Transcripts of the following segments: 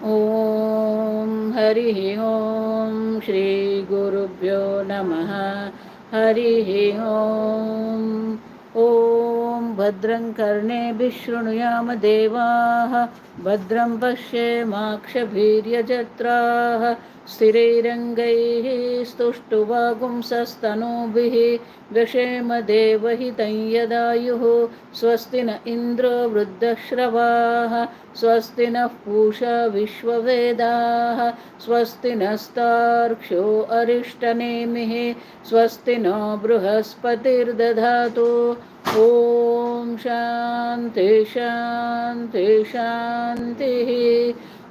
ॐ हरिः ॐ श्री गुरुभ्यो नमः। हरिः ॐ ॐ भद्रं कर्णेभिः शृणुयाम देवाः, भद्रं पश्येमाक्षभिर्यजत्राः, स्थिरैरङ्गैः स्तुष्टुवागुंसस्तनूभिः व्यशेम देवहितं यदायुः। स्वस्ति न इन्द्रो वृद्धश्रवाः, स्वस्ति नः पूषा विश्ववेदाः, स्वस्ति नस्तार्क्ष्यो अरिष्टनेमिः, स्वस्ति नो बृहस्पतिर्दधातु। ॐ शान्ति शान्ति शान्तिः।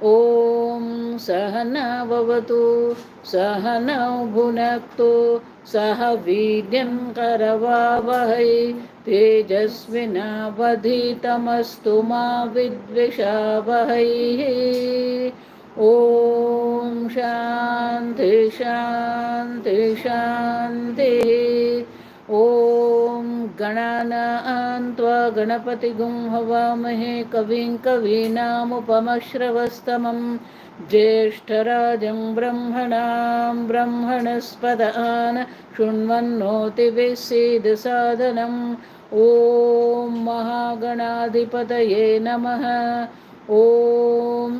ॐ सहना भवतु, सहनौ भुनक्तु, सह वीर्यं करवावहै, तेजस्विनावधीतमस्तु मा विद्विषावहै। ॐ शान्ति शान्ति शान्तिः। ॐ गणानां त्वा गणपतिगुं हवामहे कविं कवीनामुपमश्रवस्तमं, ज्येष्ठराजं ब्रह्मणां ब्रह्मणस्पदान् शृण्वन्नोतिभिस्सीदसादनम्। ॐ महागणाधिपतये नमः। ॐ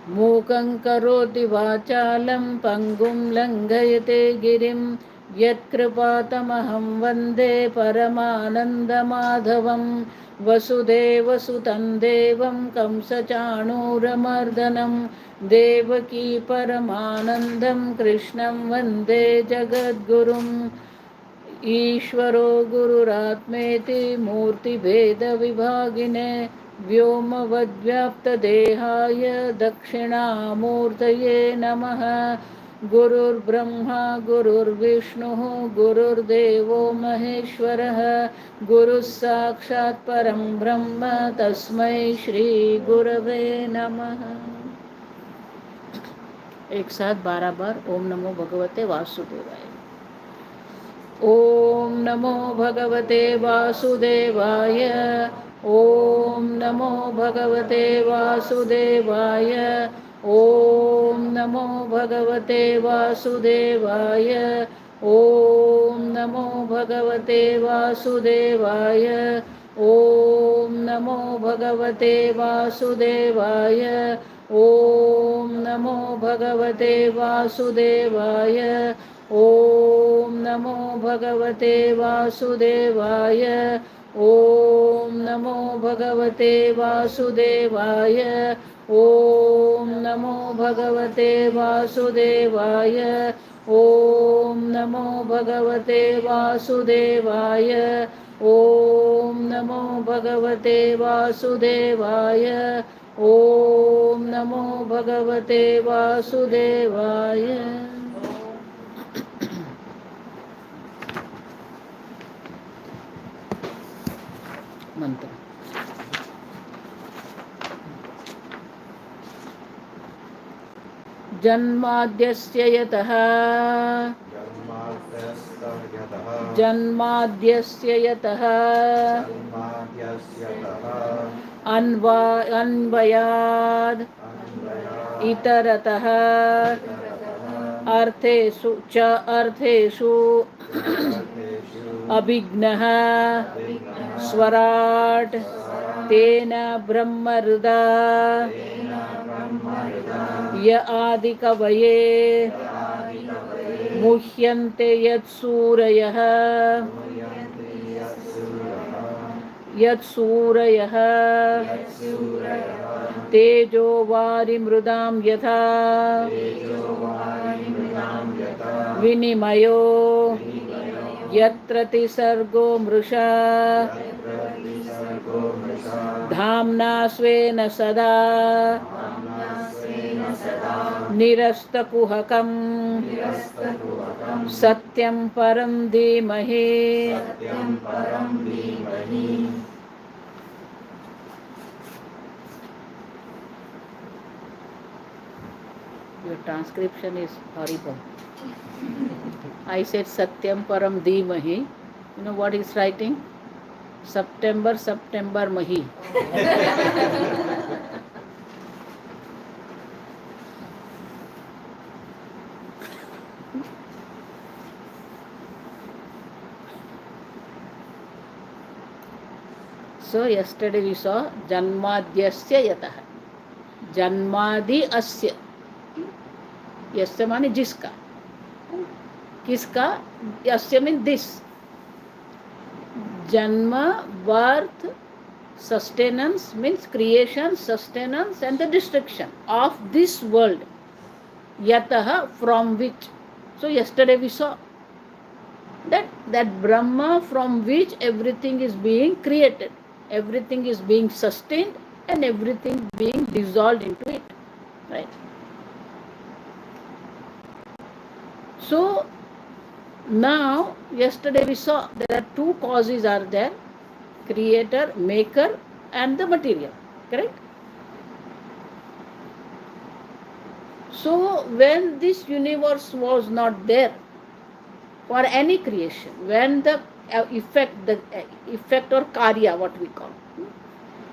मूकं करोति वाचालं पङ्गुं लङ्घयते गिरिं, यत्कृपातमहं वन्दे परमानन्दमाधवं। वसुदेवसुतं देवं कंसचाणूरमर्दनं, देवकी परमानन्दं कृष्णं वन्दे जगद्गुरुम्। ईश्वरो गुरुरात्मेति मूर्तिभेदविभागिने, व्योमवद्व्याप्तदेहाय दक्षिणामूर्तये नमः। गुरुर्ब्रह्मा गुरुर्विष्णुः गुरुर्देवो महेश्वरः, गुरुः साक्षात् परं ब्रह्म तस्मै श्रीगुरवे नमः। एक साथ 12 बार ओम नमो भगवते वासुदेवाय। ॐ नमो भगवते वासुदेवाय। ॐ नमो भगवते वासुदेवाय। ॐ नमो भगवते वासुदेवाय। ॐ नमो भगवते वासुदेवाय। ॐ नमो भगवते वासुदेवाय। ॐ नमो भगवते वासुदेवाय। ॐ नमो भगवते वासुदेवाय। ॐ नमो भगवते वासुदेवाय। ॐ नमो भगवते वासुदेवाय। ॐ नमो भगवते वासुदेवाय। ॐ नमो भगवते वासुदेवाय। ॐ नमो भगवते वासुदेवाय। मंत्र। जन्माद्यस्य यतः अन्वयाद् इतरतः अर्थेषु अभिज्ञः स्वराट् तेन ब्रह्महृदा य आदिकवये मुह्यन्ते यत्सूरयः तेजो वारिमृदां यथा विनिमयो यत्र त्रिसर्गो मृषा धाम्ना स्वेन सदा निरस्तकुहकं सत्यं परं धीमहि। Your transcription is horrible. I said Satyam Param Dhimahi. You know what he's writing? September Mahi. So yesterday we saw Janmadhyasya Yatah. Janmadi Asya. Yasya means jiska. Kiska? Yasya means this. Janma, birth, sustenance means creation, sustenance and the destruction of this world. Yataha, from which. So yesterday we saw that Brahma from which everything is being created. Everything is being sustained and everything being dissolved into it. Right? So now, yesterday we saw there are two causes are there, creator, maker and the material, correct? So when this universe was not there for any creation, when the effect or karya, what we call,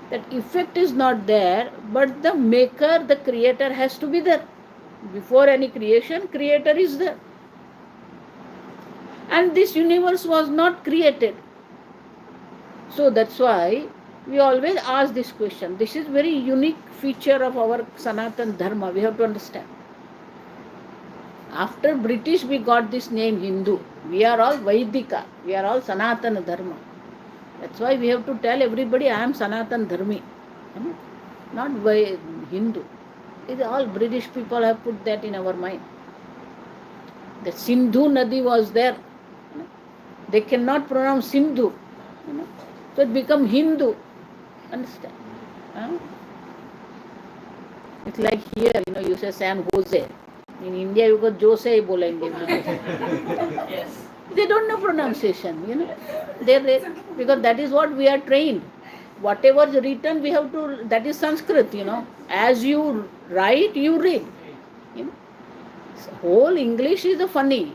that effect is not there, but the maker, the creator has to be there. Before any creation, creator is there. And this universe was not created. So that's why we always ask this question. This is very unique feature of our Sanatan Dharma. We have to understand. After British, we got this name Hindu. We are all Vaidika. We are all Sanatana Dharma. That's why we have to tell everybody, I am Sanatan Dharmi. Not Hindu. It's all British people have put that in our mind. The Sindhu Nadi was there. They cannot pronounce Sindhu. So it become Hindu. Understand? It's like here, you say San Jose. In India, you go Jose bolenge. Yes. They don't know pronunciation, because that is what we are trained. Whatever is written, we have to, that is Sanskrit, As you write, you read. Whole English is funny.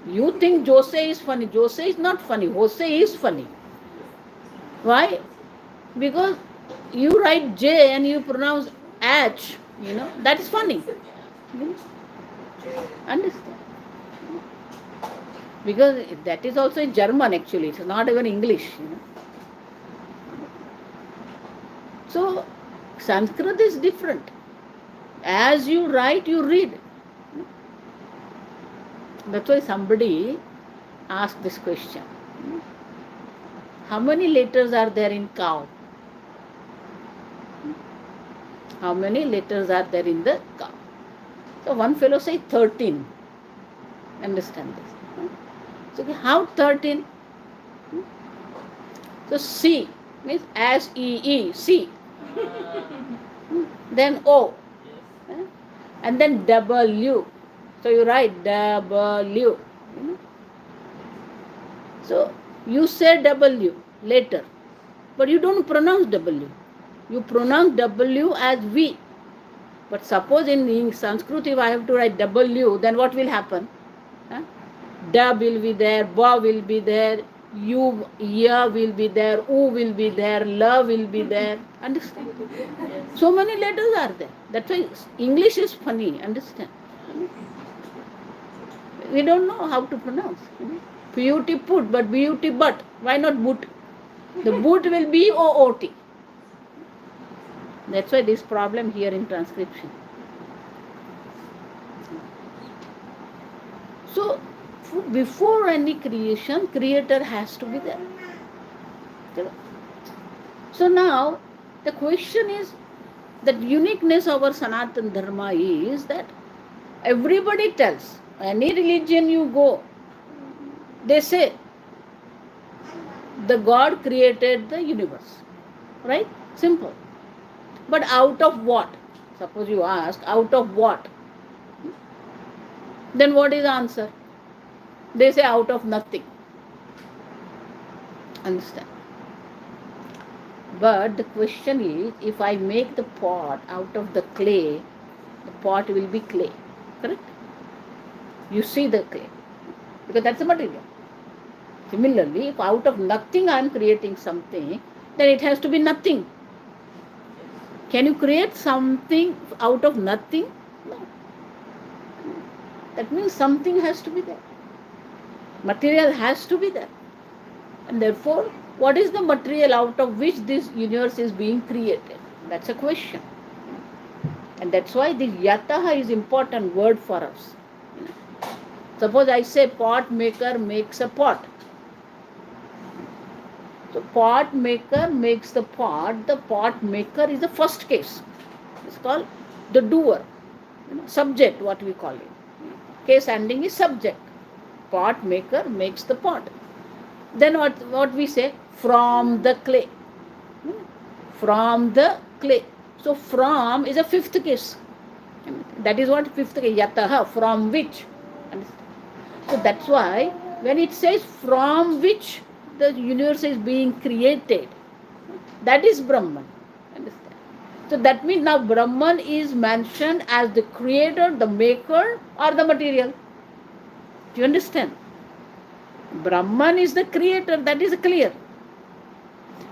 You think Jose is funny. Jose is not funny. Jose is funny. Why? Because you write J and you pronounce H, that is funny. Understand? Because that is also in German actually. It's not even English, So Sanskrit is different. As you write, you read. That's why somebody asked this question. How many letters are there in cow? How many letters are there in the cow? So one fellow said 13. Understand this? So how 13? So C means S-E-E, C. Then O. And then W. So you write W. So you say W later, but you don't pronounce W. You pronounce W as V. But suppose in Sanskrit, if I have to write W, then what will happen? Da will be there, Ba will be there, U, Ya will be there, U will be there, La will be there. Understand? So many letters are there. That's why English is funny. Understand? We don't know how to pronounce. Beauty put, but beauty but. Why not boot? The boot will be O-O-T. That's why this problem here in transcription. So, before any creation, creator has to be there. So now, the question is, that uniqueness of our Sanatan Dharma is that everybody tells, any religion you go, they say, the God created the universe. Right? Simple. But out of what? Suppose you ask, out of what? Then what is the answer? They say out of nothing. Understand? But the question is, if I make the pot out of the clay, the pot will be clay. Correct? You see the clay because that's the material. Similarly, if out of nothing I am creating something, then it has to be nothing. Can you create something out of nothing? No. That means something has to be there. Material has to be there. And therefore, what is the material out of which this universe is being created? That's a question. And that's why the yataha is important word for us. Suppose I say pot maker makes a pot. So pot maker makes the pot. The pot maker is the first case. It's called the doer. Subject, what we call it. Case ending is subject. Pot maker makes the pot. Then what we say? From the clay. From the clay. So from is a fifth case. That is what fifth case. Yataha, from which. So that's why when it says from which the universe is being created, that is Brahman. Understand? So that means now Brahman is mentioned as the creator, the maker, or the material. Do you understand? Brahman is the creator, that is clear.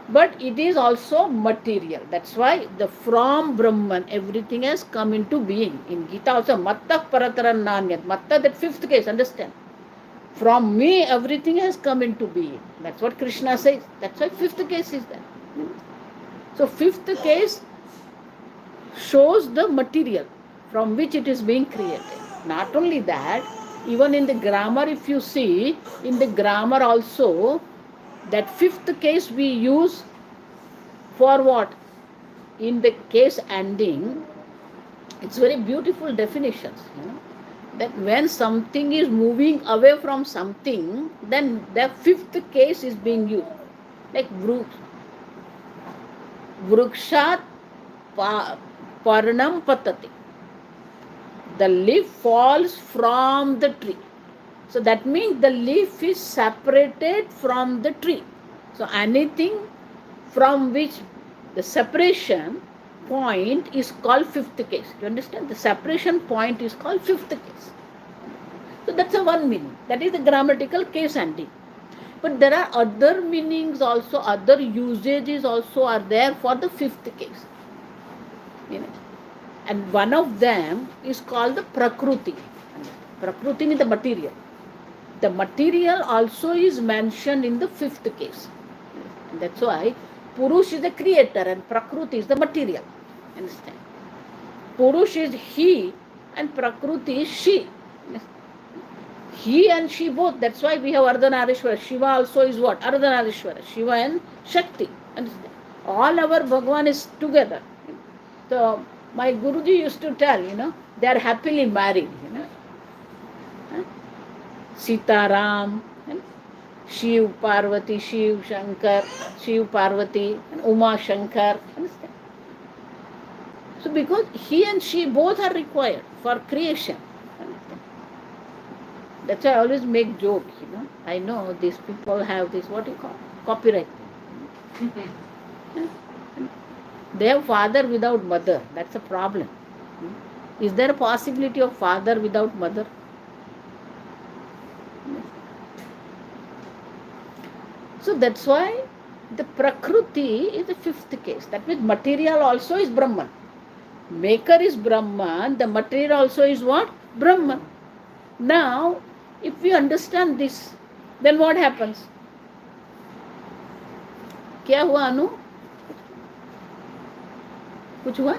But it is also material. That's why the from Brahman, everything has come into being. In Gita also, matta parataran nanyat. Matta, that fifth case, understand? From me, everything has come into being. That's what Krishna says. That's why fifth case is there. So fifth case shows the material from which it is being created. Not only that, even in the grammar, if you see, in the grammar also, that fifth case we use for what? In the case ending, it's very beautiful definitions. That when something is moving away from something, then the fifth case is being used. Like Vrukshat Paranam Patati. The leaf falls from the tree. So that means the leaf is separated from the tree. So anything from which the separation point is called fifth case. You understand? The separation point is called fifth case. So that's a one meaning. That is the grammatical case ending. But there are other meanings also, other usages also are there for the fifth case. And one of them is called the Prakruti. Prakruti means the material. The material also is mentioned in the fifth case. And that's why Purush is the creator and Prakruti is the material. Understand? Purush is he and Prakruti is she. He and she both. That's why we have Ardhanarishwara. Shiva also is what? Ardhanarishwara. Shiva and Shakti. Understand? All our Bhagwan is together. So my Guruji used to tell, they are happily married. Sita Ram, Shiv Parvati, Shiv Shankar, Shiv Parvati, and Uma Shankar. Understand? So because he and she both are required for creation. Understand? That's why I always make joke, I know these people have this, what you call, copyright. They have father without mother. That's a problem. Is there a possibility of father without mother? So that's why the Prakruti is the fifth case. That means material also is Brahman. Maker is Brahman. The material also is what? Brahman. Now, if we understand this, then what happens? क्या हुआ अनु? कुछ हुआ?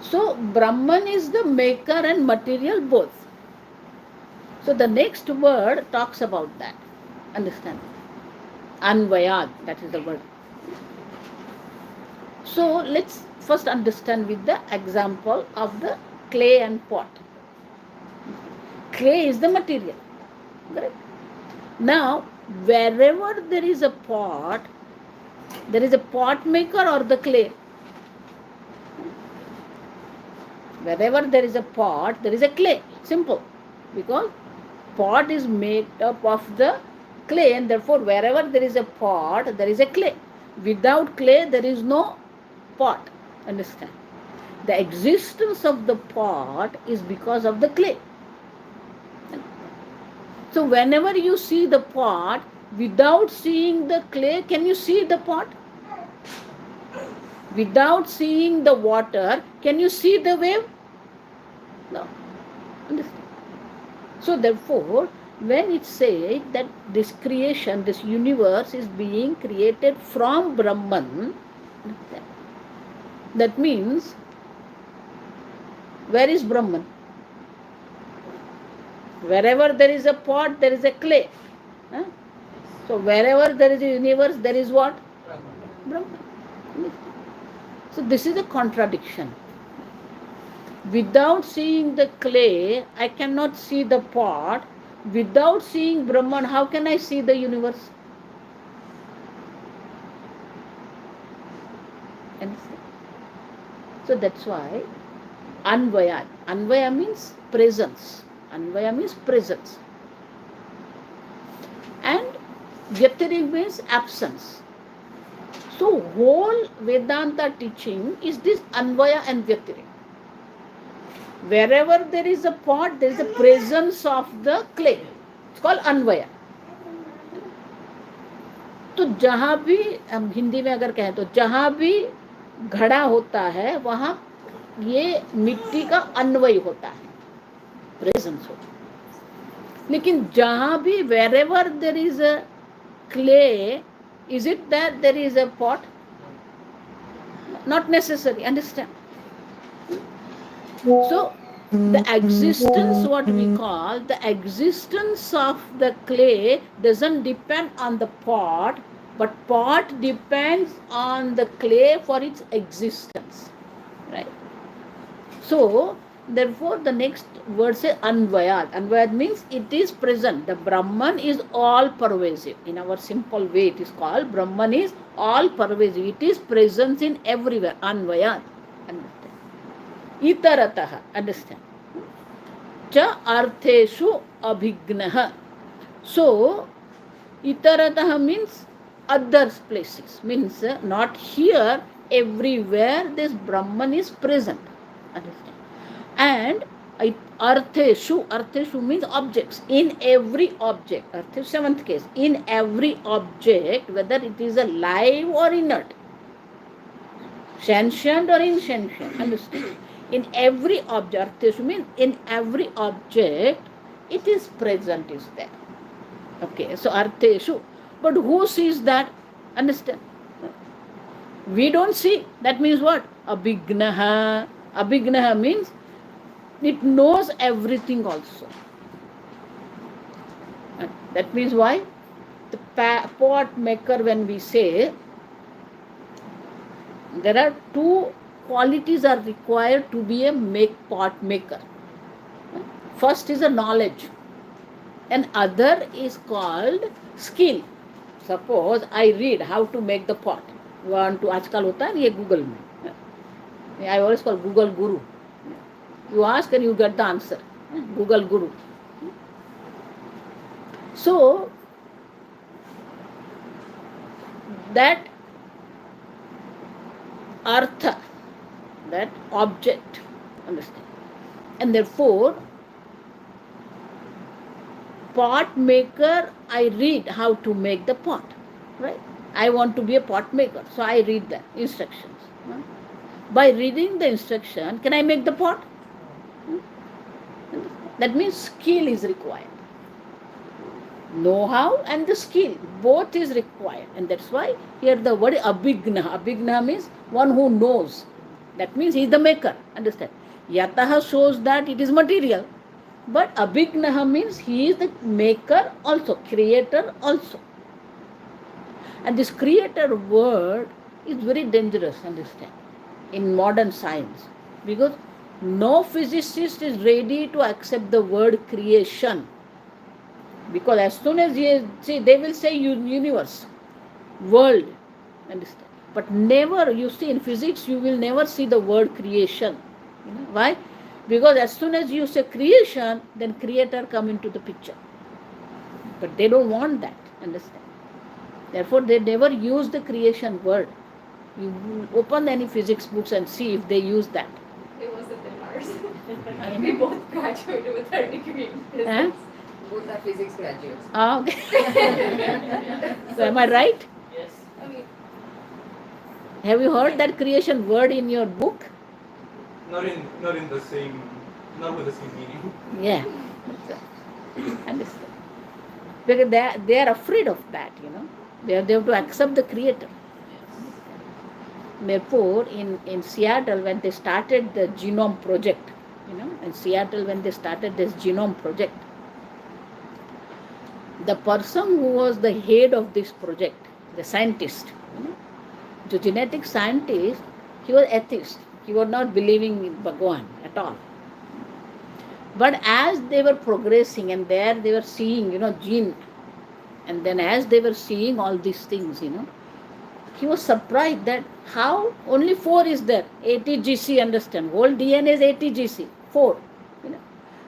So Brahman is the maker and material both. So the next word talks about that. Understand? Anvayad, that is the word. So let's first understand with the example of the clay and pot. Clay is the material. Correct? Now, wherever there is a pot maker or the clay. Wherever there is a pot, there is a clay. Simple. Because pot is made up of the clay, and therefore wherever there is a pot, there is a clay. Without clay, there is no pot. Understand? The existence of the pot is because of the clay. So whenever you see the pot, without seeing the clay, can you see the pot? Without seeing the water, can you see the wave? No. Understand? So therefore, when it says that this creation, this universe is being created from Brahman, that means, where is Brahman? Wherever there is a pot, there is a clay. Huh? So wherever there is a universe, there is what? Brahman. So this is a contradiction. Without seeing the clay, I cannot see the pot. Without seeing Brahman, how can I see the universe? Understand? So that's why Anvaya. Anvaya means presence. Anvaya means presence. And Vyatirik means absence. So whole Vedanta teaching is this Anvaya and Vyatirik. Wherever there is a pot, there is a presence of the clay. It's called Anvaya. तो जहाँ भी हम हिंदी में अगर कहें तो जहाँ भी घड़ा होता है वहाँ ये मिट्टी का अन्वय होता है, प्रेजेंस होता है. लेकिन जहाँ भी wherever there is a clay, is it that there is a pot? Not necessary. Understand? So the existence, what we call the existence of the clay, doesn't depend on the pot, but pot depends on the clay for its existence. Right? So therefore the next word says Anvayat. Anvayat means it is present. The Brahman is all pervasive. In our simple way it is called Brahman is all pervasive. It is present in everywhere. Anvayat. Understand? Itaratah. Understand? Cha artheshu abhignah. So itaratah means other places. Means not here, everywhere this Brahman is present. Understand? And artheshu means objects. In every object, arthe seventh case, in every object, whether it is alive or inert, sentient or insentient. Understand? In every object, artheshu means in every object, it is present, is there. Okay, so artheshu. But who sees that? Understand? We don't see. That means what? Abhignaha. Abhignaha means it knows everything also. That means why? The pot maker, when we say, there are two qualities are required to be a pot maker. First is a knowledge, and other is called skill. Suppose I read how to make the pot. Want to आजकल होता है ये Google में. I always call Google Guru. You ask and you get the answer. Google Guru. So that artha, that object, understand? And therefore, pot maker, I read how to make the pot, right? I want to be a pot maker, so I read the instructions. By reading the instruction, can I make the pot? That means skill is required. Know-how and the skill, both is required. And that's why here the word abhigna. Abhigna means one who knows. That means he is the maker. Understand? Yataha shows that it is material. But abhigna means he is the maker also, creator also. And this creator word is very dangerous, understand, in modern science. Because no physicist is ready to accept the word creation. Because as soon as they will say universe, world, understand. But never, you see, in physics, you will never see the word creation. You know, why? Because as soon as you say creation, then creator come into the picture. But they don't want that, understand. Therefore, they never use the creation word. You open any physics books and see if they use that. We both graduated with our degree in physics. Both are physics graduates. Ah, okay. So am I right? Yes. I mean, Have you heard that creation word in your book? Not in the same, not with the same meaning. Yeah. Understand. Because they are afraid of that, They have to accept the creator. Therefore, in Seattle, when they started the genome project, in Seattle, when they started this genome project, the person who was the head of this project, the scientist, the genetic scientist, he was atheist. He was not believing in Bhagwan at all. But as they were progressing, and there they were seeing, gene, and then as they were seeing all these things, he was surprised that how only 4 is there. ATGC, understand? Whole DNA is ATGC, 4.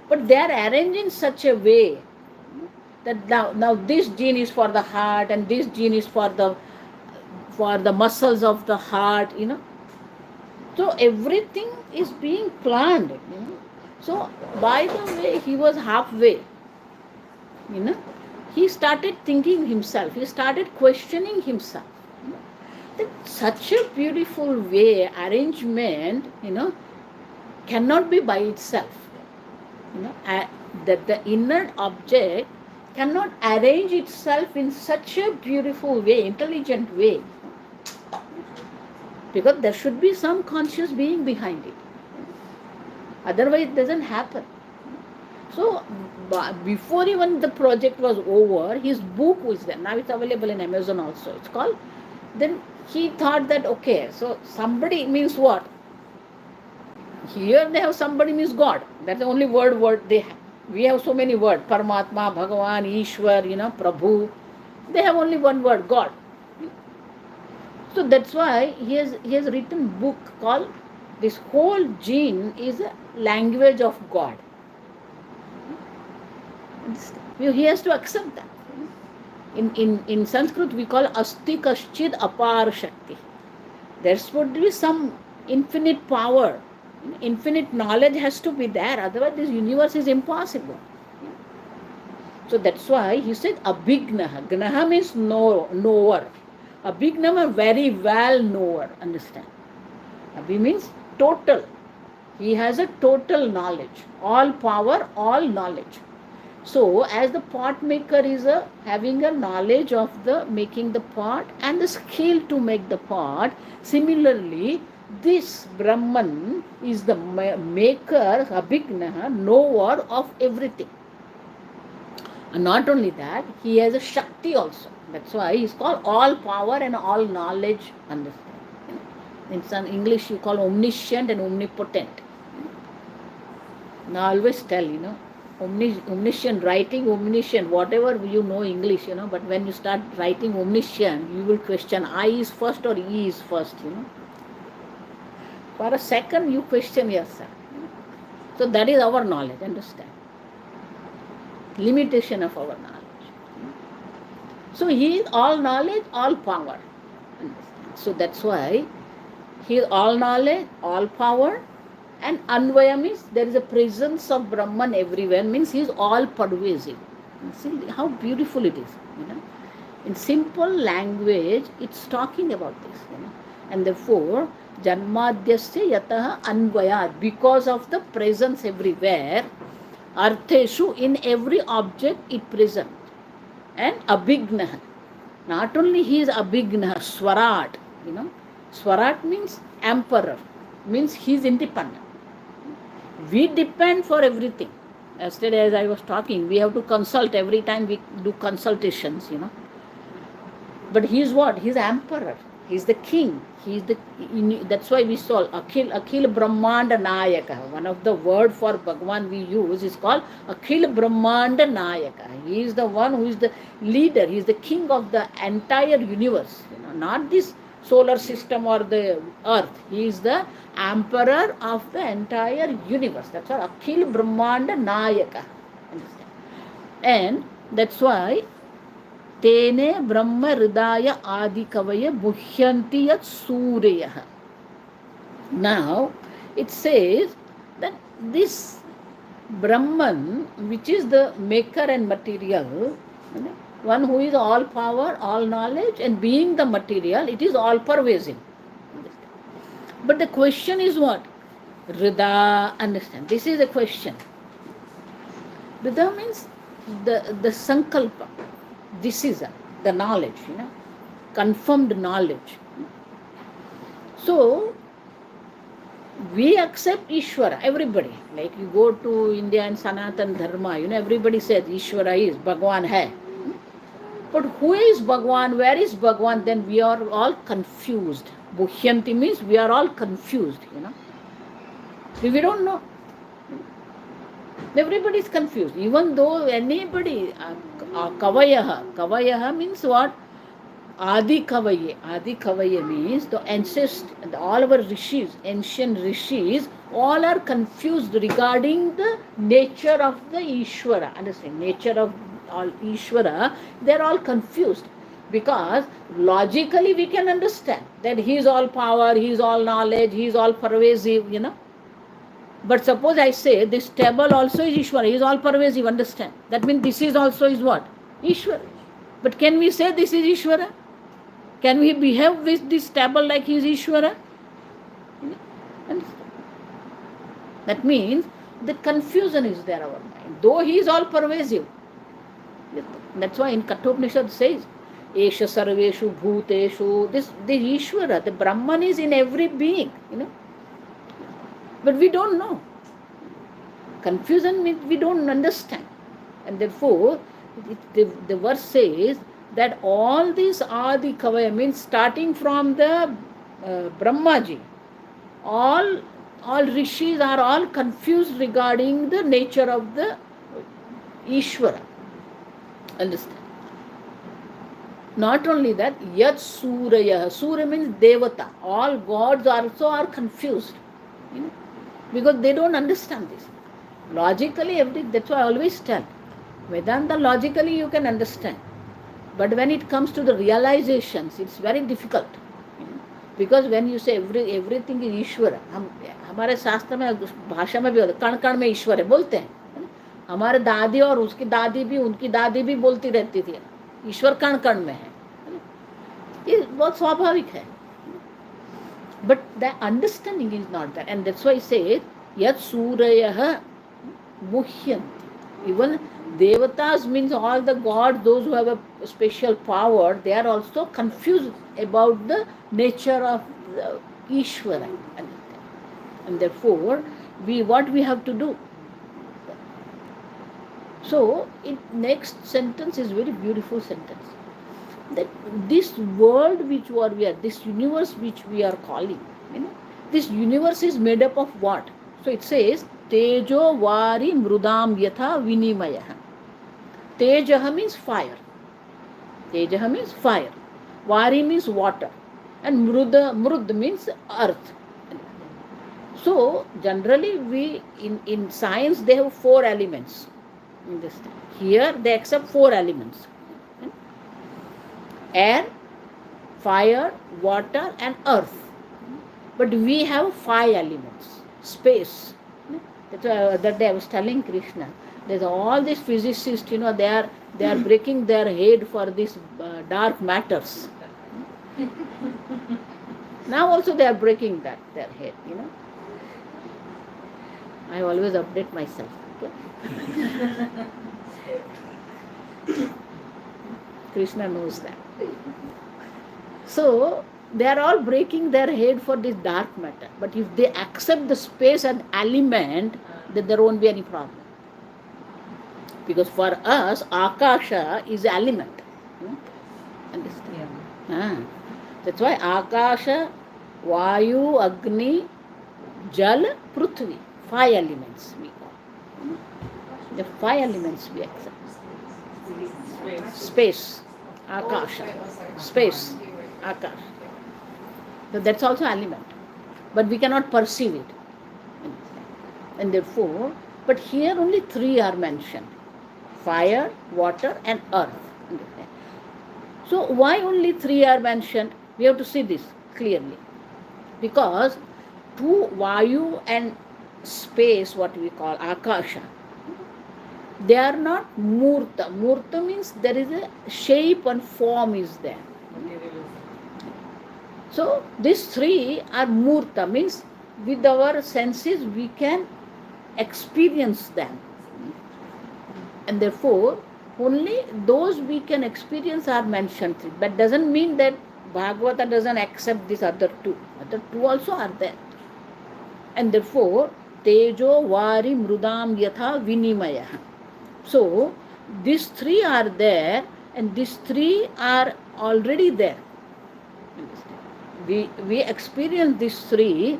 But they are arranged in such a way that now this gene is for the heart, and this gene is for the muscles of the heart, So everything is being planned, So by the way, he was halfway, He started thinking himself. He started questioning himself. That such a beautiful way, arrangement, cannot be by itself. That the inert object cannot arrange itself in such a beautiful way, intelligent way. Because there should be some conscious being behind it. Otherwise, it doesn't happen. So, before even the project was over, his book was there. Now it's available in Amazon also. It's called. Then he thought that, okay, so somebody means what? Here they have somebody means God. That's the only word they have. We have so many words. Paramatma, Bhagavan, Ishwar, Prabhu. They have only one word, God. So that's why he has written a book called This Whole Gene is a Language of God. He has to accept that. In Sanskrit we call Asti Kaschid Apar Shakti. There's supposed to be some infinite power. Infinite knowledge has to be there, otherwise this universe is impossible. So that's why he said Abhignaha. Gnaha means knower. Abhignaha, very well knower. Understand? Abhi means total. He has a total knowledge. All power, all knowledge. So as the pot maker is having a knowledge of the making the pot and the skill to make the pot, similarly this Brahman is the maker, Abhignaha, knower of everything. And not only that, he has a Shakti also. That's why he's called all power and all knowledge. Understand? In some English you call omniscient and omnipotent. Now I always tell, omniscient, writing omniscient, whatever you know English, but when you start writing omniscient, you will question I is first or E is first, For a second you question yourself. So that is our knowledge, understand? Limitation of our knowledge. So he is all knowledge, all power. Understand? So that's why he is all knowledge, all power, and Anvaya means there is a presence of Brahman everywhere, means he is all pervasive. See how beautiful it is. In simple language, it's talking about this. And therefore, Janmadhyasya yataha Anvaya, because of the presence everywhere, Artheshu, in every object it present. And Abhignaha. Not only he is Abhignaha, Swarat. Swarat means emperor, means he is independent. We depend for everything. Yesterday as I was talking, we have to consult every time we do consultations, But he is what? He is emperor. He is the king. That's why we saw Akhil Brahmanda Nayaka. One of the word for Bhagwan we use is called Akhil Brahmanda Nayaka. He is the one who is the leader. He is the king of the entire universe. Not this solar system or the earth. He is the emperor of the entire universe. That's why Akhil Brahmanda Nayaka. Understand? And that's why Tene Brahma Hridaya Adi Kavaya Buhyanti Yat Suryaha. Now it says that this Brahman, which is the maker and material, one who is all power, all knowledge, and being the material, it is all pervasive. But the question is what? Rida, understand. This is the question. Rida means the sankalpa, decision, the knowledge, confirmed knowledge. So, we accept Ishvara, everybody. Like you go to India and Sanatan Dharma, everybody says Ishvara is, Bhagwan hai. But who is Bhagwan, where is Bhagwan? Then we are all confused. Bhuhyanti means we are all confused, We don't know. Everybody is confused. Even though anybody, Kavayaha means what? Adi Kavaye means the ancestors, all our rishis, ancient rishis, all are confused regarding the nature of the Ishvara. Understand? Nature of all Ishvara, they are all confused. Because logically we can understand that he is all power, he is all knowledge, he is all pervasive, But suppose I say this table also is Ishvara, he is all pervasive, understand? That means this is also is what? Ishvara. But can we say this is Ishvara? Can we behave with this table like he is Ishvara? That means the confusion is there in our mind. Though he is all pervasive. That's why in Kathopanishad says, Esha Sarveshu Bhuteshu, this Ishvara, the Brahman is in every being, But we don't know. Confusion means we don't understand. And therefore, the verse says that all these Adi Kavaya means starting from the Brahmaji, all rishis are all confused regarding the nature of the Ishvara. Understand? Not only that, Yat Suraya. Surya means Devata. All gods also are confused. Because they don't understand this. Logically, that's why I always tell. Vedanta, logically you can understand. But when it comes to the realizations, it's very difficult. Because when you say everything is Ishvara, हमारे शास्त्र में भाषा में भी होता है, कण कण में ईश्वर है बोलते हैं. हमारे दादी और उसकी दादी भी, उनकी दादी भी बोलती रहती थी, ईश्वर कण कण में है. ये बहुत स्वाभाविक है. But the understanding is not that. And that's why I say, Yat Surayah Muhyanti. Even Devatas means all the gods, those who have a special power, they are also confused about the nature of the Ishvara. And therefore, what we have to do? So, next sentence is very beautiful sentence. That this world which we are, this universe which we are calling, this universe is made up of what? So it says, Tejo Vari Mrudam Yatha Vinimaya. Tejaha means fire. Tejaha means fire. Vari means water. And Mrud means earth. So generally in science they have 4 elements. In this thing. Here they accept 4 elements. Air, fire, water and earth. But we have 5 elements. Space. That's why that day I was telling Krishna, there's all these physicists, they are breaking their head for these dark matters. Now also they are breaking their head, I always update myself. Okay? Krishna knows that. So, they are all breaking their head for this dark matter. But if they accept the space and element, then there won't be any problem. Because for us, Akasha is element. Understand? Yeah. That's why Akasha, Vayu, Agni, Jal, Prithvi. 5 elements we call. The 5 elements we accept. Space, Akasha, space, Akasha. So that's also element. But we cannot perceive it. And therefore, but here only 3 are mentioned. Fire, water and earth. So why only 3 are mentioned? We have to see this clearly. Because 2 Vayu and space, what we call akasha, they are not murta. Murta means there is a shape and form is there. So these three are murta, means with our senses we can experience them. And therefore, only those we can experience are mentioned. But doesn't mean that Bhagavata doesn't accept these other two. Other two also are there. And therefore, Tejo, Vari, Mrudam, Yatha, Vinimaya. So, these three are there, and these three are already there. We experience these three,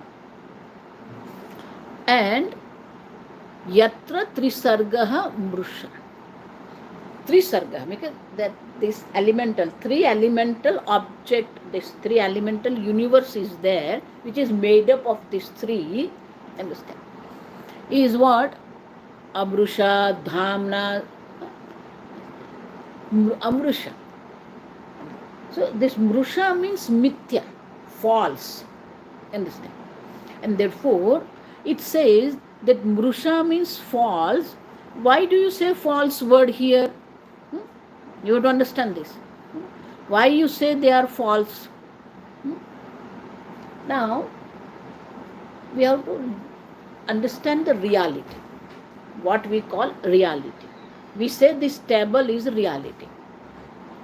and Yatra Trisargaha Mrusha. Trisarga, because that this elemental, three elemental object, this three elemental universe is there, which is made up of these three, understand, is what? Amrusha, Dhamna, Amrusha. So this Mrusha means Mithya, false, understand. And therefore, it says that Mrusha means false. Why do you say false word here? You have to understand this. Why you say they are false? Now, we have to understand the reality, what we call reality. We say this table is reality.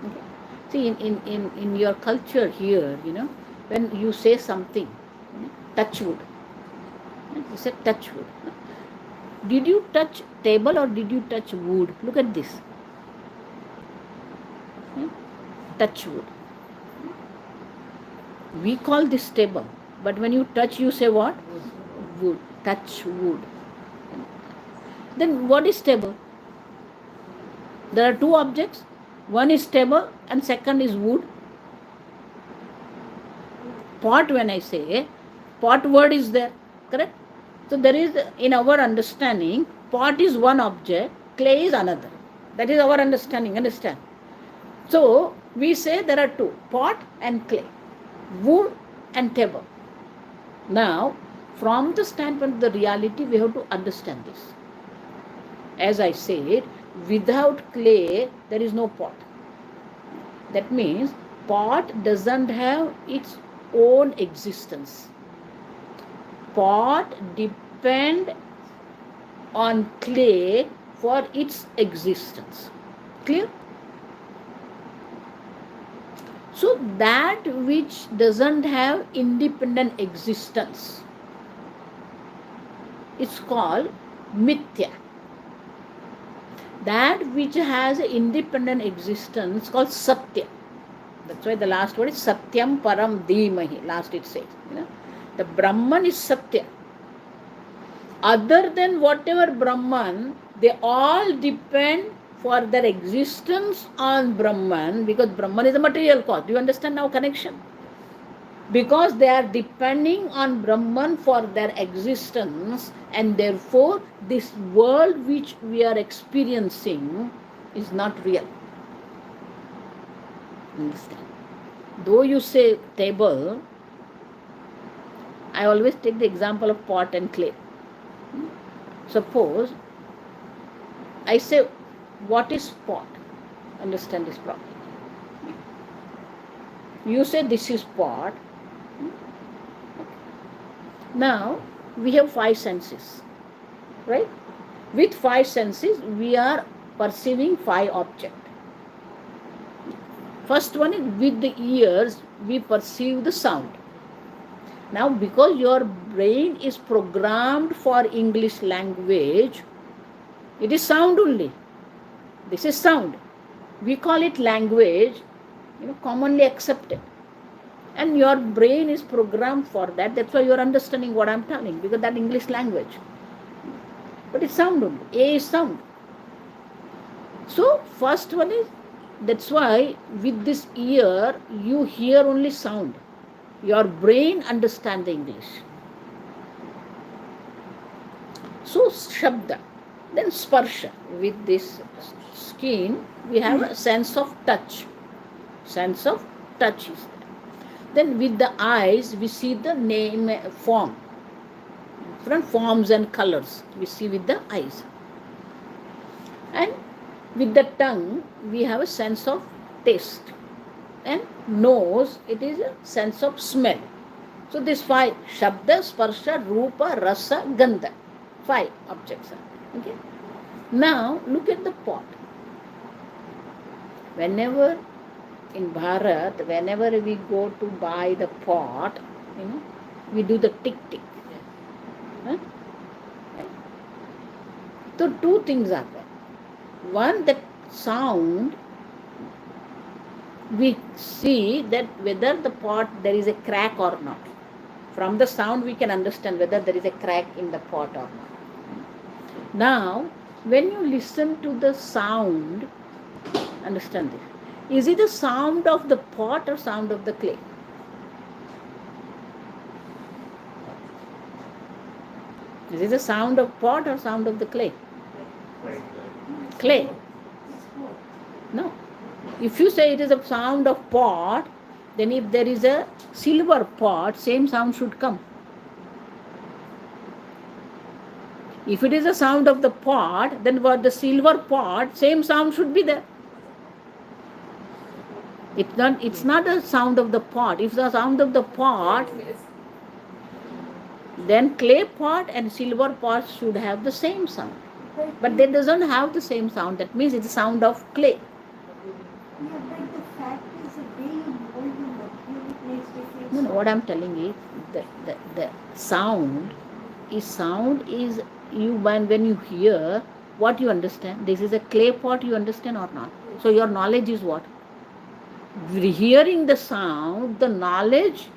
Okay. See, in your culture here, when you say something, touch wood. You say touch wood. Did you touch table or did you touch wood? Look at this. Touch wood. We call this table, but when you touch, you say what? Wood. Touch wood. Then what is table? There are two objects. One is table and second is wood. Pot, when I say, pot word is there, correct? So there is, in our understanding, pot is one object, clay is another. That is our understanding, understand? So we say there are two, pot and clay, wood and table. Now, from the standpoint of the reality, we have to understand this. As I said, without clay, there is no pot. That means pot doesn't have its own existence. Pot depends on clay for its existence. Clear? So that which doesn't have independent existence is called mithya. That which has independent existence called satya. That's why the last word is satyam param dhimahi. Last it says. The Brahman is satya. Other than whatever Brahman, they all depend for their existence on Brahman, because Brahman is a material cause. Do you understand now connection? Because they are depending on Brahman for their existence, and therefore this world which we are experiencing is not real. Understand? Though you say table, I always take the example of pot and clay. Suppose I say, what is pot? Understand this properly. You say this is pot. Now, we have five senses, right? With five senses, we are perceiving five objects. First one is with the ears, we perceive the sound. Now, because your brain is programmed for English language, it is sound only. This is sound. We call it language, commonly accepted. And your brain is programmed for that. That's why you are understanding what I am telling, because that English language. But it's sound only. A is sound. So, first one is, that's why with this ear, you hear only sound. Your brain understands the English. So, Shabda. Then Sparsha. With this skin, we have a sense of touch. Sense of touch is there. Then with the eyes, we see the name, form. different forms and colors we see with the eyes. And with the tongue, we have a sense of taste. And nose, it is a sense of smell. So these five, Shabda, Sparsha, Rupa, Rasa, Gandha. Five objects are. Okay. Now look at the pot. Whenever in Bharat, whenever we go to buy the pot, we do the tick tick. Huh? Right? So two things are there. One, that sound, we see that whether the pot there is a crack or not. From the sound we can understand whether there is a crack in the pot or not. Now, when you listen to the sound, understand this. Is it the sound of the pot or sound of the clay? Is it the sound of pot or sound of the clay? Clay. No. If you say it is a sound of pot, then if there is a silver pot, same sound should come. If it is a sound of the pot, then for the silver pot, same sound should be there. It's not a sound of the pot. If the sound of the pot, then clay pot and silver pot should have the same sound. But they doesn't have the same sound. That means it's a sound of clay. Yeah, but the fact is the way you mold the material makes difference. No, what I'm telling is the sound is you when you hear what you understand. This is a clay pot, you understand or not? So your knowledge is what? Hearing the sound, the knowledge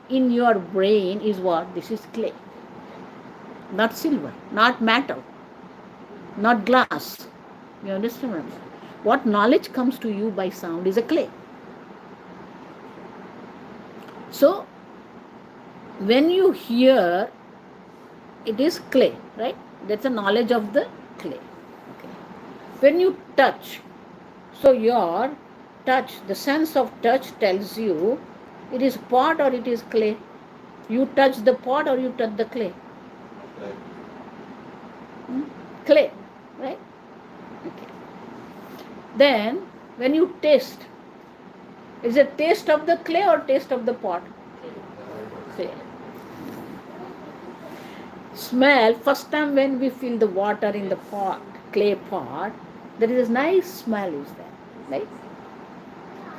in your brain is what? This is clay. Not silver, not metal, not glass. You understand what I'm saying? What knowledge comes to you by sound is a clay. So, when you hear, it is clay, right? That's a knowledge of the clay. Okay. When you touch, so your touch, the sense of touch tells you it is pot or it is clay. You touch the pot or you touch the clay? Clay, right? Okay. Then, when you taste, is it taste of the clay or taste of the pot? Clay. Smell, first time when we feel the water in the pot, clay pot, there is a nice smell is there, right?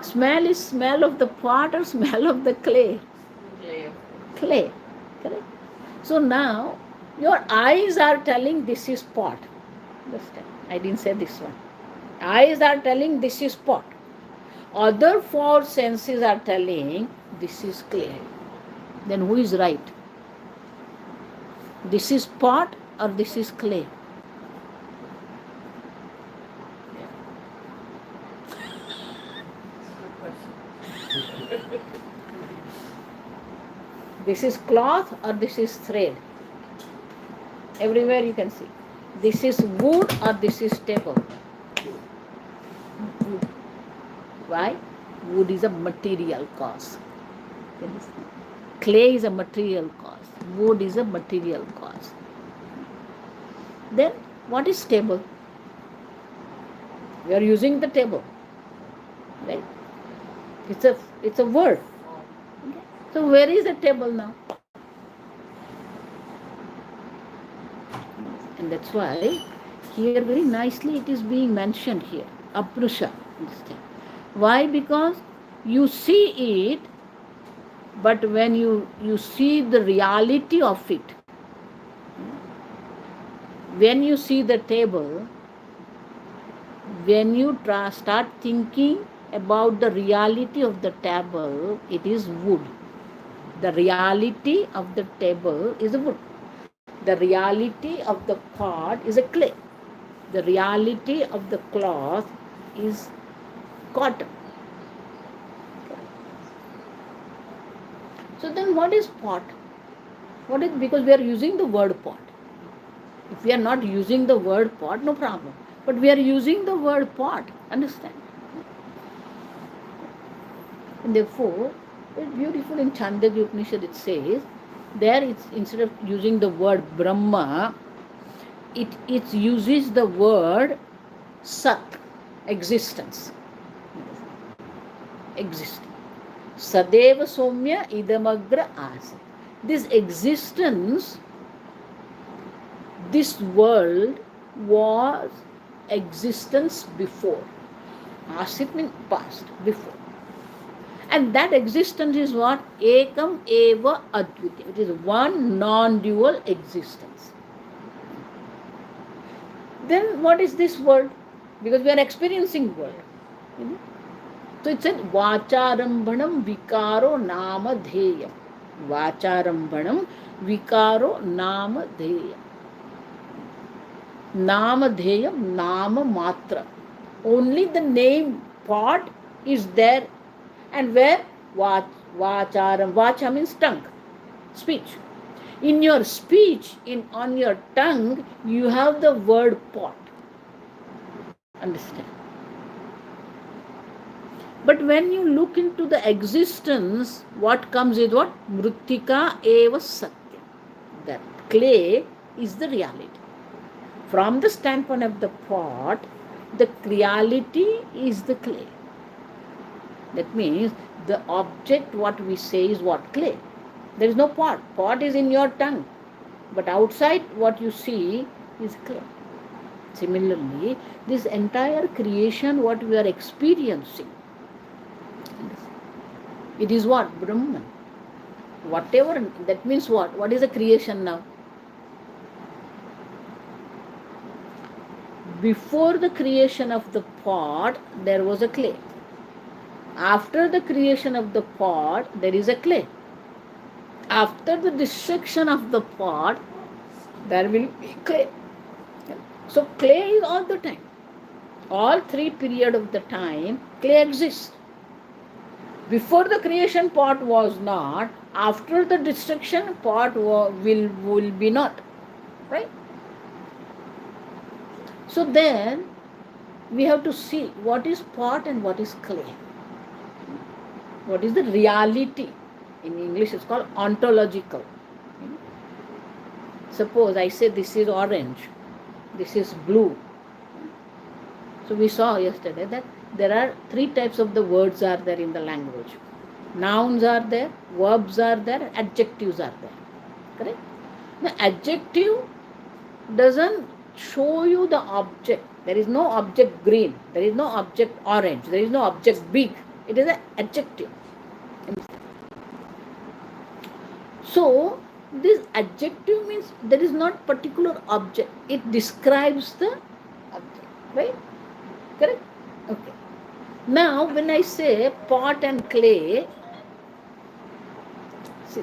Smell is smell of the pot or smell of the clay? Clay, correct? So now, your eyes are telling this is pot. Understand? I didn't say this one. Eyes are telling this is pot. Other four senses are telling this is clay. Then who is right? This is pot or this is clay? This is cloth or this is thread? Everywhere you can see. This is wood or this is table? Wood. Why? Wood is a material cause. Clay is a material cause. Wood is a material cause. Then what is table? We are using the table, right? It's a word. Okay. So where is the table now? And that's why here very nicely it is being mentioned here. Aprusha. Why? Because you see it, but when you see the reality of it, when you see the table, when you start thinking about the reality of the table, it is wood. The reality of the table is a wood. The reality of the pot is a clay. The reality of the cloth is cotton. So then what is pot? What is, because we are using the word pot. If we are not using the word pot, no problem. But we are using the word pot, understand? And therefore, it's beautiful in Chandogya Upanishad it says, There, it's instead of using the word Brahma, it uses the word Sat, existence. Existence. Sadeva Somya Idamagra Asa. This existence, this world was existence before. Asit means past, before. And that existence is what? Ekam eva advitya. It is one non-dual existence. Then what is this world? Because we are experiencing world. You know? So it said Vacharambhanam Vikaro Nama Dheyam. Vacharambhanam Vikaro Nama Dheyam. Nama Dheyam, Nama Matra. Only the name part is there. And where? Vacharam. Vacha means tongue, speech. In your speech, on your tongue, you have the word pot. Understand? But when you look into the existence, what comes is what? Mrittika eva satya. That clay is the reality. From the standpoint of the pot, the reality is the clay. That means the object, what we say is what? Clay. There is no pot. Pot is in your tongue. But outside, what you see is clay. Similarly, this entire creation, what we are experiencing, it is what? Brahman. Whatever, that means what? What is a creation now? Before the creation of the pot, there was a clay. After the creation of the pot, there is a clay. After the destruction of the pot, there will be clay. So clay is all the time. All 3 periods of the time, clay exists. Before the creation, pot was not. After the destruction, pot will be not. Right? So then, we have to see what is pot and what is clay. What is the reality? In English, it's called ontological. Suppose I say this is orange, this is blue. So we saw yesterday that there are 3 types of the words are there in the language. Nouns are there, verbs are there, adjectives are there. Correct? The adjective doesn't show you the object. There is no object green, there is no object orange, there is no object big. It is an adjective. So, this adjective means there is not particular object. It describes the object. Right? Correct? Okay. Now, when I say pot and clay, see,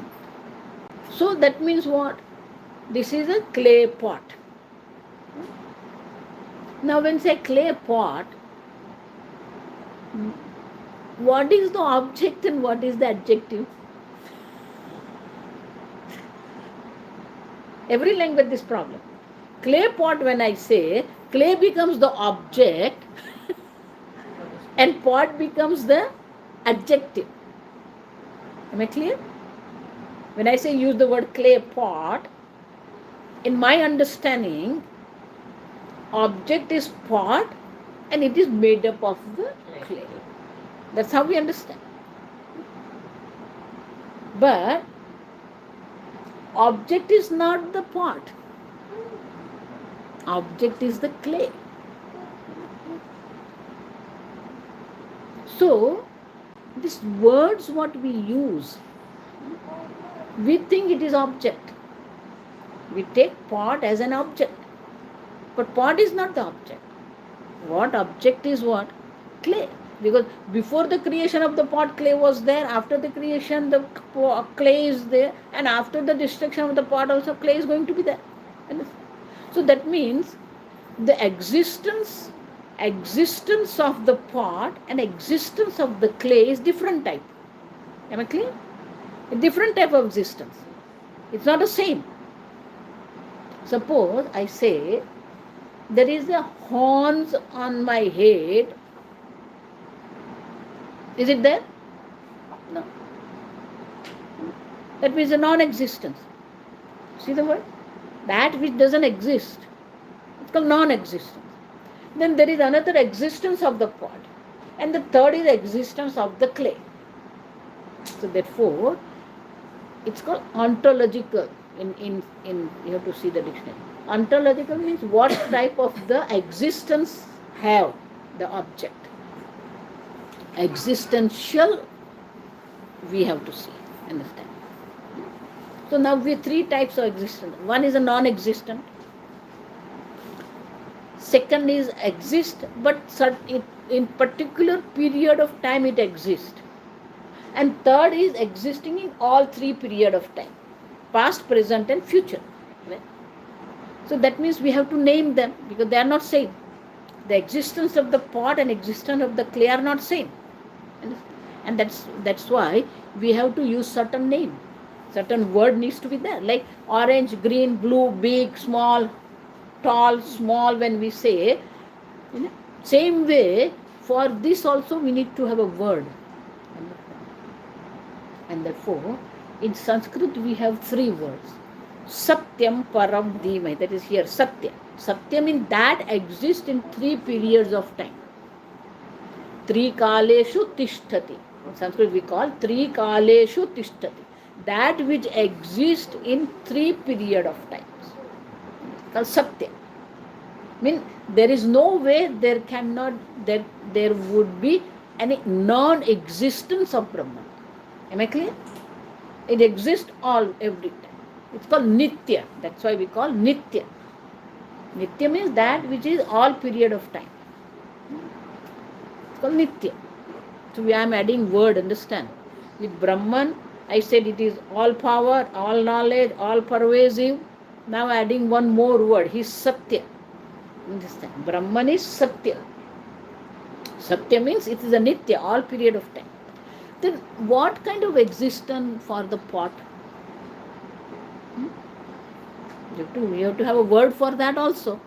so that means what? This is a clay pot. Now, when say clay pot, what is the object and what is the adjective? Every language this problem. Clay pot, when I say, clay becomes the object and pot becomes the adjective. Am I clear? When I say use the word clay pot, in my understanding, object is pot and it is made up of the clay. That's how we understand. But object is not the pot. Object is the clay. So, these words what we use, we think it is object. We take pot as an object. But pot is not the object. What object is what? Clay. Because before the creation of the pot, clay was there. After the creation, the clay is there. And after the destruction of the pot, also clay is going to be there. So that means the existence of the pot and existence of the clay is different type. Am I clear? A different type of existence. It's not the same. Suppose I say, there is a horns on my head. Is it there? No. That means a non-existence. See the word? That which doesn't exist. It's called non-existence. Then there is another existence of the pot. And the third is existence of the clay. So therefore, it's called ontological. In you have to see the dictionary. Ontological means what type of the existence have the object. Existential, we have to see, understand. So now we have three types of existence. One is a non-existent. Second is exist, but in particular period of time it exists. And third is existing in all three period of time, past, present and future. Right? So that means we have to name them because they are not same. The existence of the pot and existence of the clay are not same. And that's why we have to use certain name. Certain word needs to be there. Like orange, green, blue, big, small, tall, small, when we say, same way, for this also we need to have a word. And therefore, in Sanskrit we have three words. Satyam, Param, Dhimai. That is here, Satya. Satya means that exists in three periods of time. Tri Kaleshu Tishtati. In Sanskrit we call Tri Kaleshu Tishtati. That which exists in three period of times. Called Satya. Mean there is no way there would be any non-existence of Brahman. Am I clear? It exists every time. It's called Nitya. That's why we call Nitya. Nitya means that which is all period of time. It's called Nitya. So I am adding word, understand? With Brahman, I said it is all power, all knowledge, all pervasive. Now adding one more word. He is Satya. Understand? Brahman is Satya. Satya means it is a Nitya, all period of time. Then what kind of existence for the pot? You have to have a word for that also.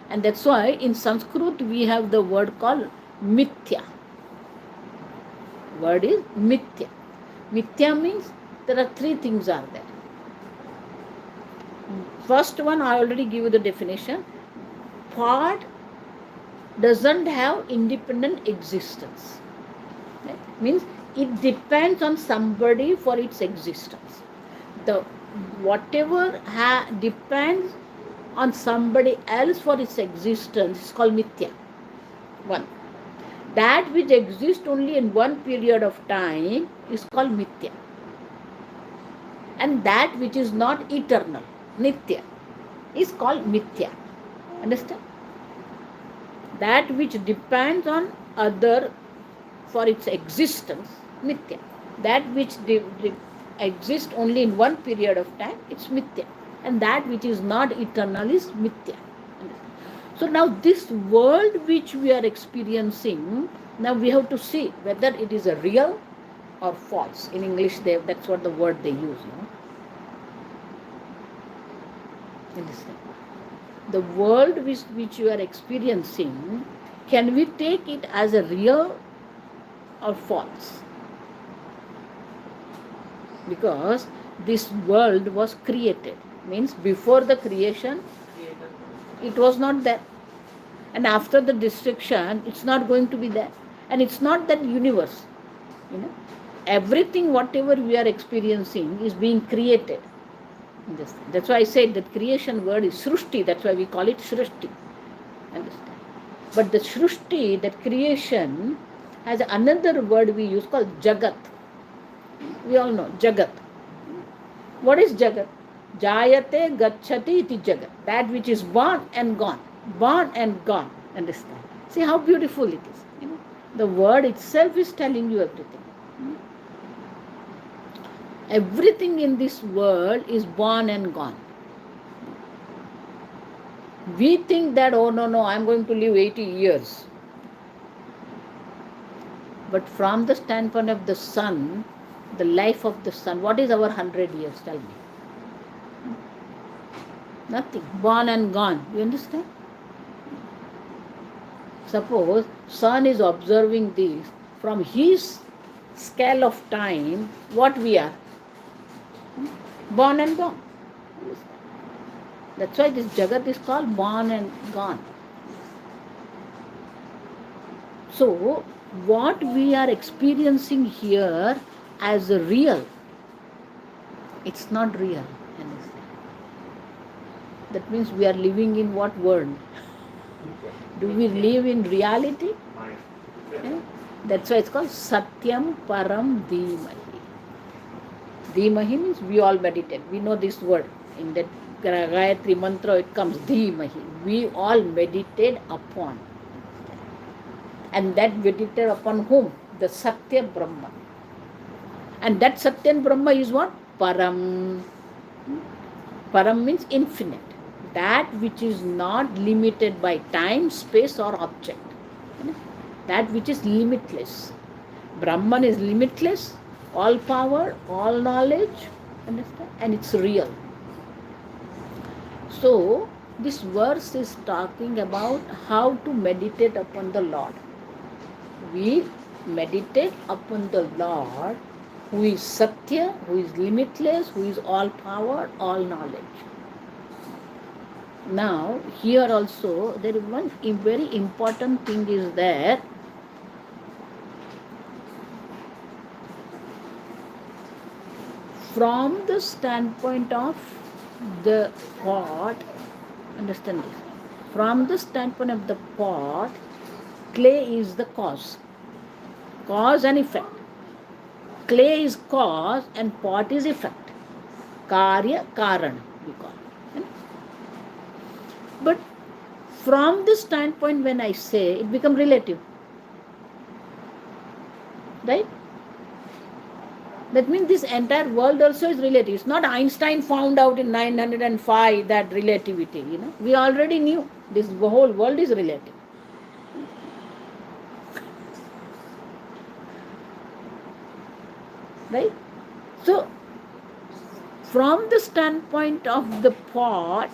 And that's why in Sanskrit we have the word called Mithya. Word is Mithya. Mithya means there are three things are there. First one, I already give you the definition. Pot doesn't have independent existence. Right? Means it depends on somebody for its existence. The whatever depends on somebody else for its existence is called Mithya. One. That which exists only in one period of time is called Mithya. And that which is not eternal, Nitya, is called Mithya. Understand? That which depends on other for its existence, Mithya. That which exists only in one period of time, it's Mithya. And that which is not eternal is Mithya. So now this world which we are experiencing, now we have to see whether it is a real or false. In English, that's what the word they use. Understand? The world which you are experiencing, can we take it as a real or false? Because this world was created. Means before the creation, it was not there. And after the destruction, it's not going to be there. And it's not that universe. Everything, whatever we are experiencing is being created. That's why I said that creation word is Srushti. That's why we call it Srushti. Understand? But the Srushti, that creation, has another word we use called Jagat. We all know Jagat. What is Jagat? Jayate gacchati iti Jagat. That which is born and gone. Born and gone. Understand? See how beautiful it is. The word itself is telling you everything. Everything in this world is born and gone. We think that, oh no, I'm going to live 80 years. But from the standpoint of the sun, the life of the sun, what is our 100 years? Tell me. Nothing. Born and gone. You understand? Suppose sun is observing this from his scale of time, what we are? Born and gone. That's why this Jagat is called born and gone. So, what we are experiencing here as a real, it's not real. That means we are living in what world? Do we live in reality? Yeah? That's why it's called Satyam Param Dhimahi. Dhimahi means we all meditate. We know this word. In that Gayatri mantra it comes Dhimahi. We all meditate upon. And that meditate upon whom? The Satya Brahma. And that Satya Brahma is what? Param. Param means infinite. That which is not limited by time, space or object. That which is limitless. Brahman is limitless, all power, all knowledge, understand? And it's real. So, this verse is talking about how to meditate upon the Lord. We meditate upon the Lord who is Satya, who is limitless, who is all power, all knowledge. Now, here also, there is one very important thing is there. From the standpoint of the pot, understand this, from the standpoint of the pot, clay is the cause and effect. Clay is cause and pot is effect. Karya, Karan, we call it. But from this standpoint, when I say, it becomes relative. Right? That means this entire world also is relative. It's not Einstein found out in 905 that relativity. We already knew this whole world is relative. Right? So, from the standpoint of the pot,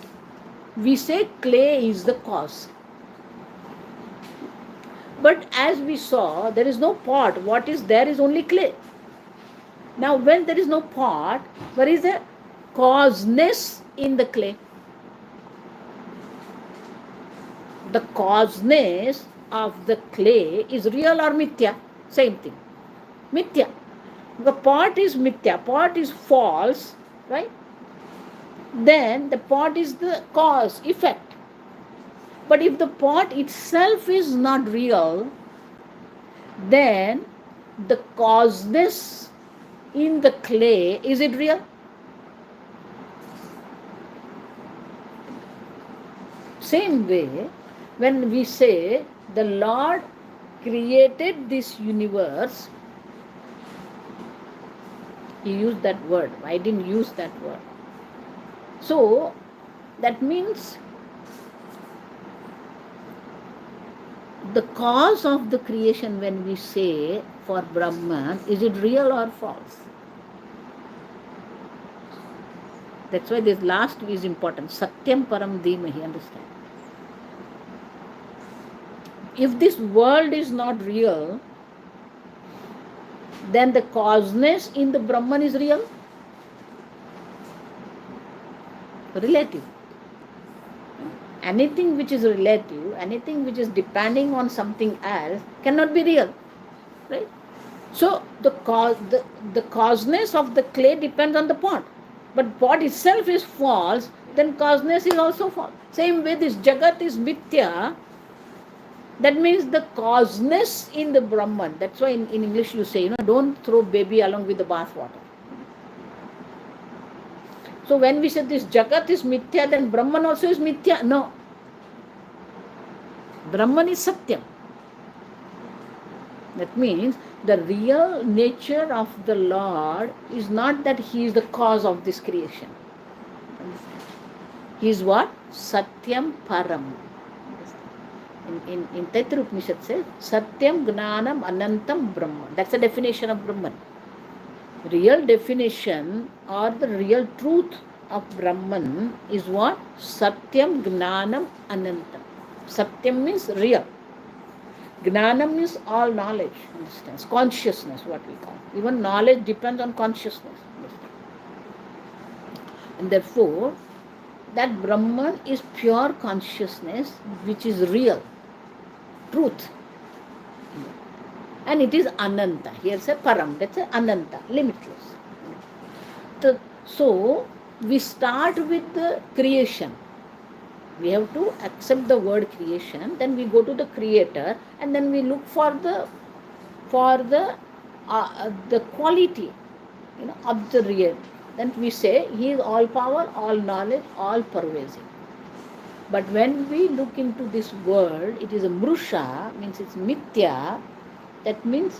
we say clay is the cause. But as we saw, there is no pot. What is there is only clay. Now, when there is no pot, what is the causeness in the clay? The causeness of the clay is real or mithya? Same thing. Mithya. The pot is mithya. Pot is false, right? Then the pot is the cause, effect. But if the pot itself is not real, then the causeness in the clay, is it real? Same way, when we say the Lord created this universe, he used that word. I didn't use that word. So, that means the cause of the creation, when we say for Brahman, is it real or false? That's why this last is important. Satyam Param Dhimahi, understand? If this world is not real, then the causeness in the Brahman is real? Relative. Anything which is relative, anything which is depending on something else cannot be real. Right? So the causeness of the clay depends on the pot. But pot itself is false, then causeness is also false. Same way this Jagat is mithya. That means the causeness in the Brahman. That's why in English you say, don't throw baby along with the bath water. So when we say this Jagat is mithya, then Brahman also is mithya. No. Brahman is Satyam. That means the real nature of the Lord is not that he is the cause of this creation. He is what? Satyam Param. In Taittiriya Upanishad says, Satyam Gnanam Anantam Brahman. That's the definition of Brahman. Real definition or the real truth of Brahman is what? Satyam Gnanam Anantam. Satyam means real. Gnanam means all knowledge. Understands? Consciousness, what we call. Even knowledge depends on consciousness. Understand? And therefore, that Brahman is pure consciousness, which is real, truth. And it is Ananta. Here's a Param, that's a Ananta, limitless. So, we start with the creation. We have to accept the word creation, then we go to the creator, and then we look for the quality, of the real. Then we say he is all power, all knowledge, all pervasive. But when we look into this world, it is a mrusha, means it's mithya. That means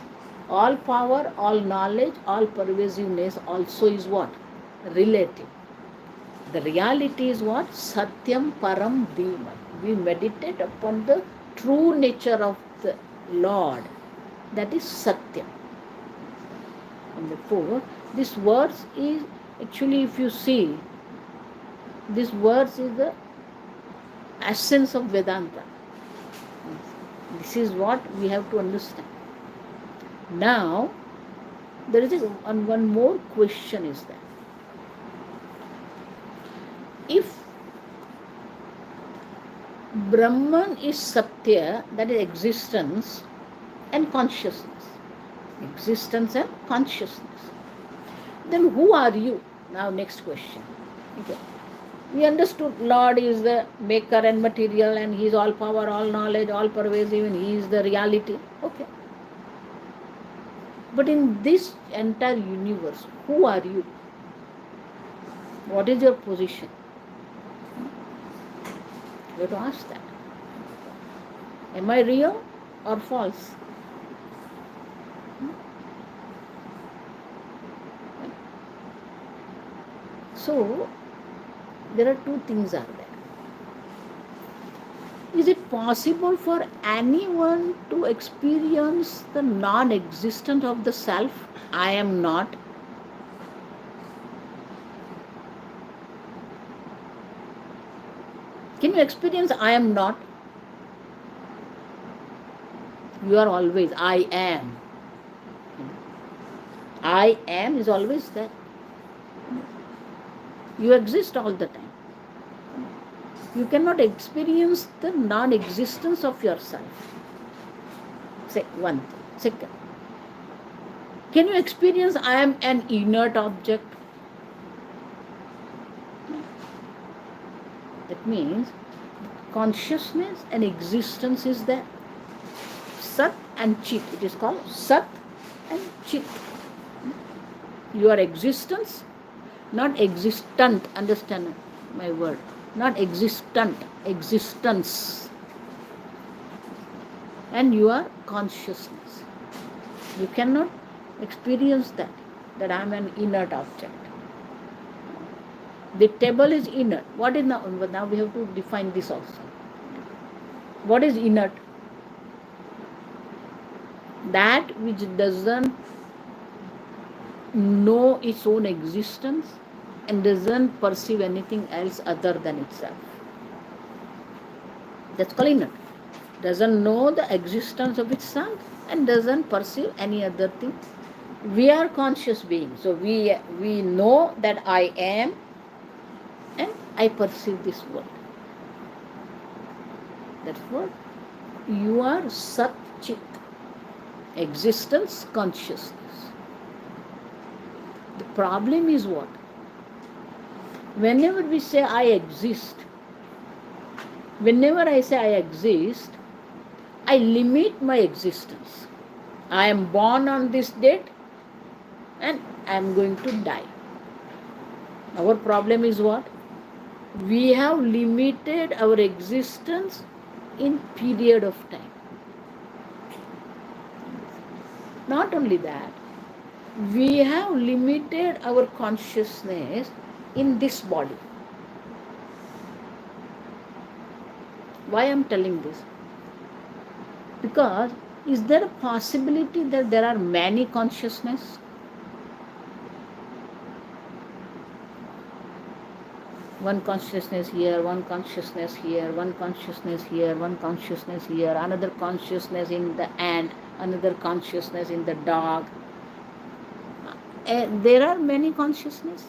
all power, all knowledge, all pervasiveness also is what? Relative. The reality is what? Satyam Param Dhima. We meditate upon the true nature of the Lord. That is Satyam. And therefore, this verse is actually, if you see, this verse is the essence of Vedanta. This is what we have to understand. Now, there is one more question is there. If Brahman is Satya, that is existence and consciousness. Existence and consciousness. Then who are you? Now next question. Okay. We understood Lord is the maker and material, and He is all power, all knowledge, all pervasive, and He is the reality. Okay. But in this entire universe, who are you? What is your position? You have to ask that. Am I real or false? So, there are two things are there. Is it possible for anyone to experience the non-existence of the self? I am not. Can you experience I am not? You are always I am. I am is always there. You exist all the time. You cannot experience the non-existence of yourself. Say one thing. Second, can you experience I am an inert object? That means consciousness and existence is there. Sat and Chit. It is called Sat and Chit. Your existence, not existent, understand my word, not existent, existence. And your consciousness. You cannot experience that I am an inert object. The table is inert. What is now? Now we have to define this also. What is inert? That which doesn't know its own existence and doesn't perceive anything else other than itself. That's called inert. Doesn't know the existence of itself and doesn't perceive any other thing. We are conscious beings. So we know that I am and I perceive this world. Therefore, you are Sat Chit. Existence, consciousness. The problem is what? Whenever we say I exist, whenever I say I exist, I limit my existence. I am born on this date and I am going to die. Our problem is what? We have limited our existence in period of time. Not only that, we have limited our consciousness in this body. Why I am telling this? Because is there a possibility that there are many consciousness? One consciousness here, one consciousness here, one consciousness here, one consciousness here, another consciousness in the ant, another consciousness in the dog. There are many consciousness.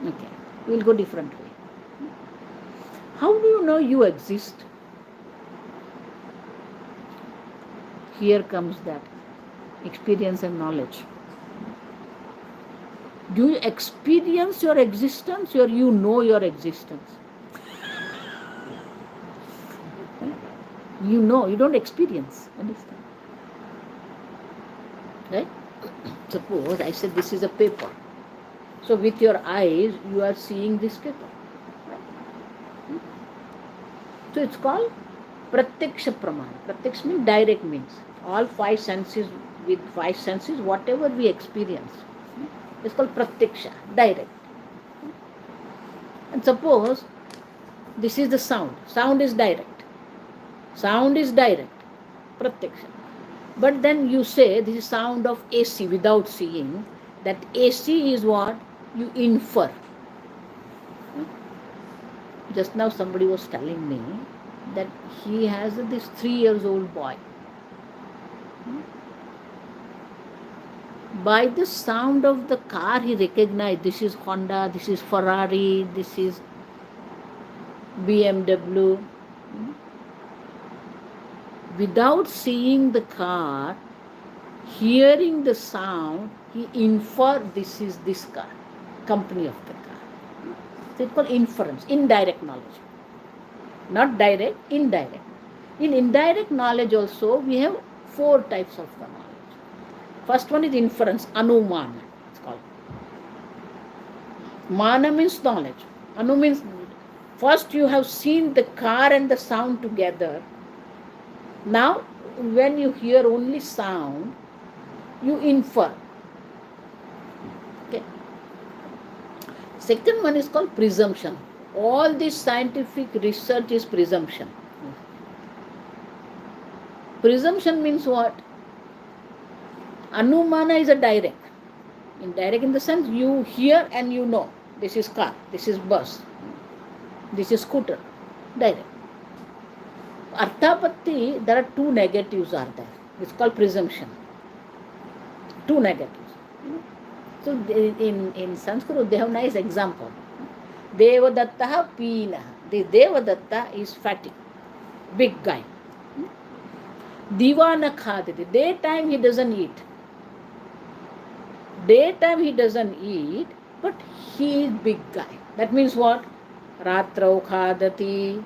Okay, we'll go different way. How do you know you exist? Here comes that experience and knowledge. Do you experience your existence or you know your existence? You know, you don't experience. Understand? Right? Suppose I said this is a paper. So with your eyes, you are seeing this paper. Right? So it's called Pratyaksha Pramana. Pratyaksha means direct means. All five senses, with five senses, whatever we experience. It's called Pratyaksha, direct. And suppose this is the sound. Sound is direct. Sound is direct. Pratyaksha. But then you say this is sound of AC without seeing. That AC is what? You infer. Just now somebody was telling me that he has this 3 years old boy. By the sound of the car he recognized this is Honda, this is Ferrari, this is BMW. Without seeing the car, hearing the sound, he infer this is this car, company of the car. So it's called inference, indirect knowledge. Not direct, indirect. In indirect knowledge also, we have 4 types of the knowledge. First one is inference, anumana, it's called. Mana means knowledge. Anu means first you have seen the car and the sound together. Now, when you hear only sound, you infer. Okay. Second one is called presumption. All this scientific research is presumption. Presumption means what? Anumana is a direct. Indirect in the sense you hear and you know. This is car, this is bus, this is scooter. Direct. Arthapatti, there are 2 negatives are there. It's called presumption. 2 negatives. So in Sanskrit they have nice example. Devadattaha Pina. The Devadatta is fatty, big guy. Divana khadati. Daytime he doesn't eat. Daytime he doesn't eat, but he is big guy. That means what? Ratrau khadati.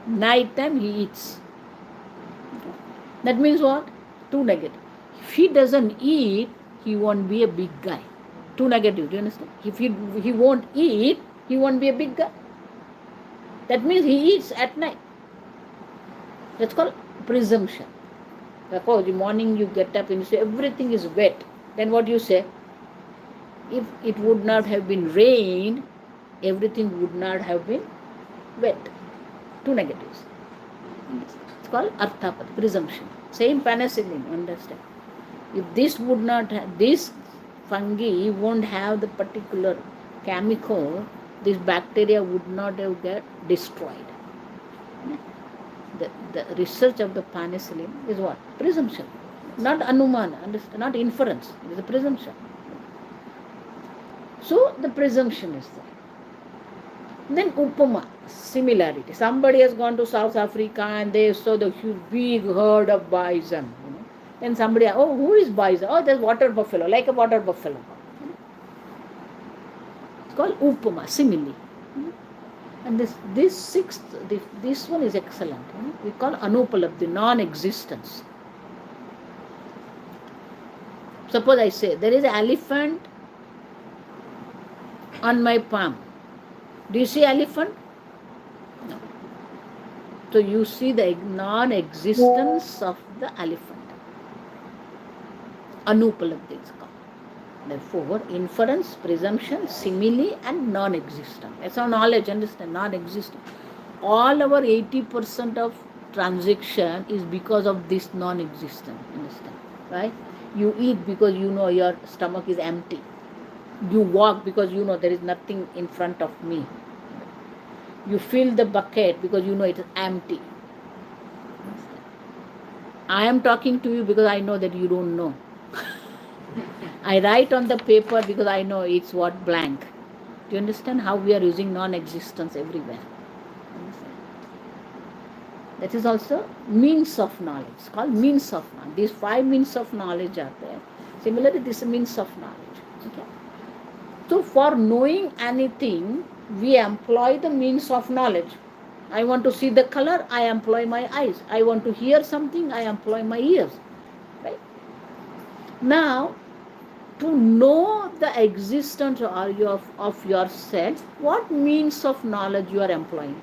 Nighttime he eats. That means what? 2 negative. If he doesn't eat, he won't be a big guy. 2 negative, do you understand? If he won't eat, he won't be a big guy. That means he eats at night. That's called presumption. Suppose in the morning you get up and you say everything is wet. Then what do you say? If it would not have been rain, everything would not have been wet. 2 negatives. It's called arthapat, presumption. Same penicillin, understand? If this would not have, this fungi won't have the particular chemical, this bacteria would not have get destroyed. The research of the penicillin is what? Presumption. Not anumana, understand? Not inference. It is a presumption. So the presumption is there. Then upama, similarity. Somebody has gone to South Africa and they saw the huge big herd of bison. Then somebody, oh, who is bison? Oh, there's water buffalo, like a water buffalo. It's called upama, simile. And this sixth, this one is excellent. We call anupalabdhi, non-existence. Suppose I say, there is an elephant on my palm. Do you see elephant? No. So you see the non-existence of the elephant. Anupalabdhi is called. Therefore, inference, presumption, simile and non-existent. That's our knowledge, understand? Non-existent. All our 80% of transaction is because of this non-existent, understand? Right? You eat because you know your stomach is empty. You walk because you know there is nothing in front of me. You fill the bucket because you know it is empty. I am talking to you because I know that you don't know. I write on the paper because I know it's what blank. Do you understand how we are using non-existence everywhere? Understand? That is also means of knowledge. It's called means of knowledge. These 5 means of knowledge are there. Similarly, this is means of knowledge. Okay? So for knowing anything, we employ the means of knowledge. I want to see the color, I employ my eyes. I want to hear something, I employ my ears. Right? Now, to know the existence of yourself, what means of knowledge you are employing?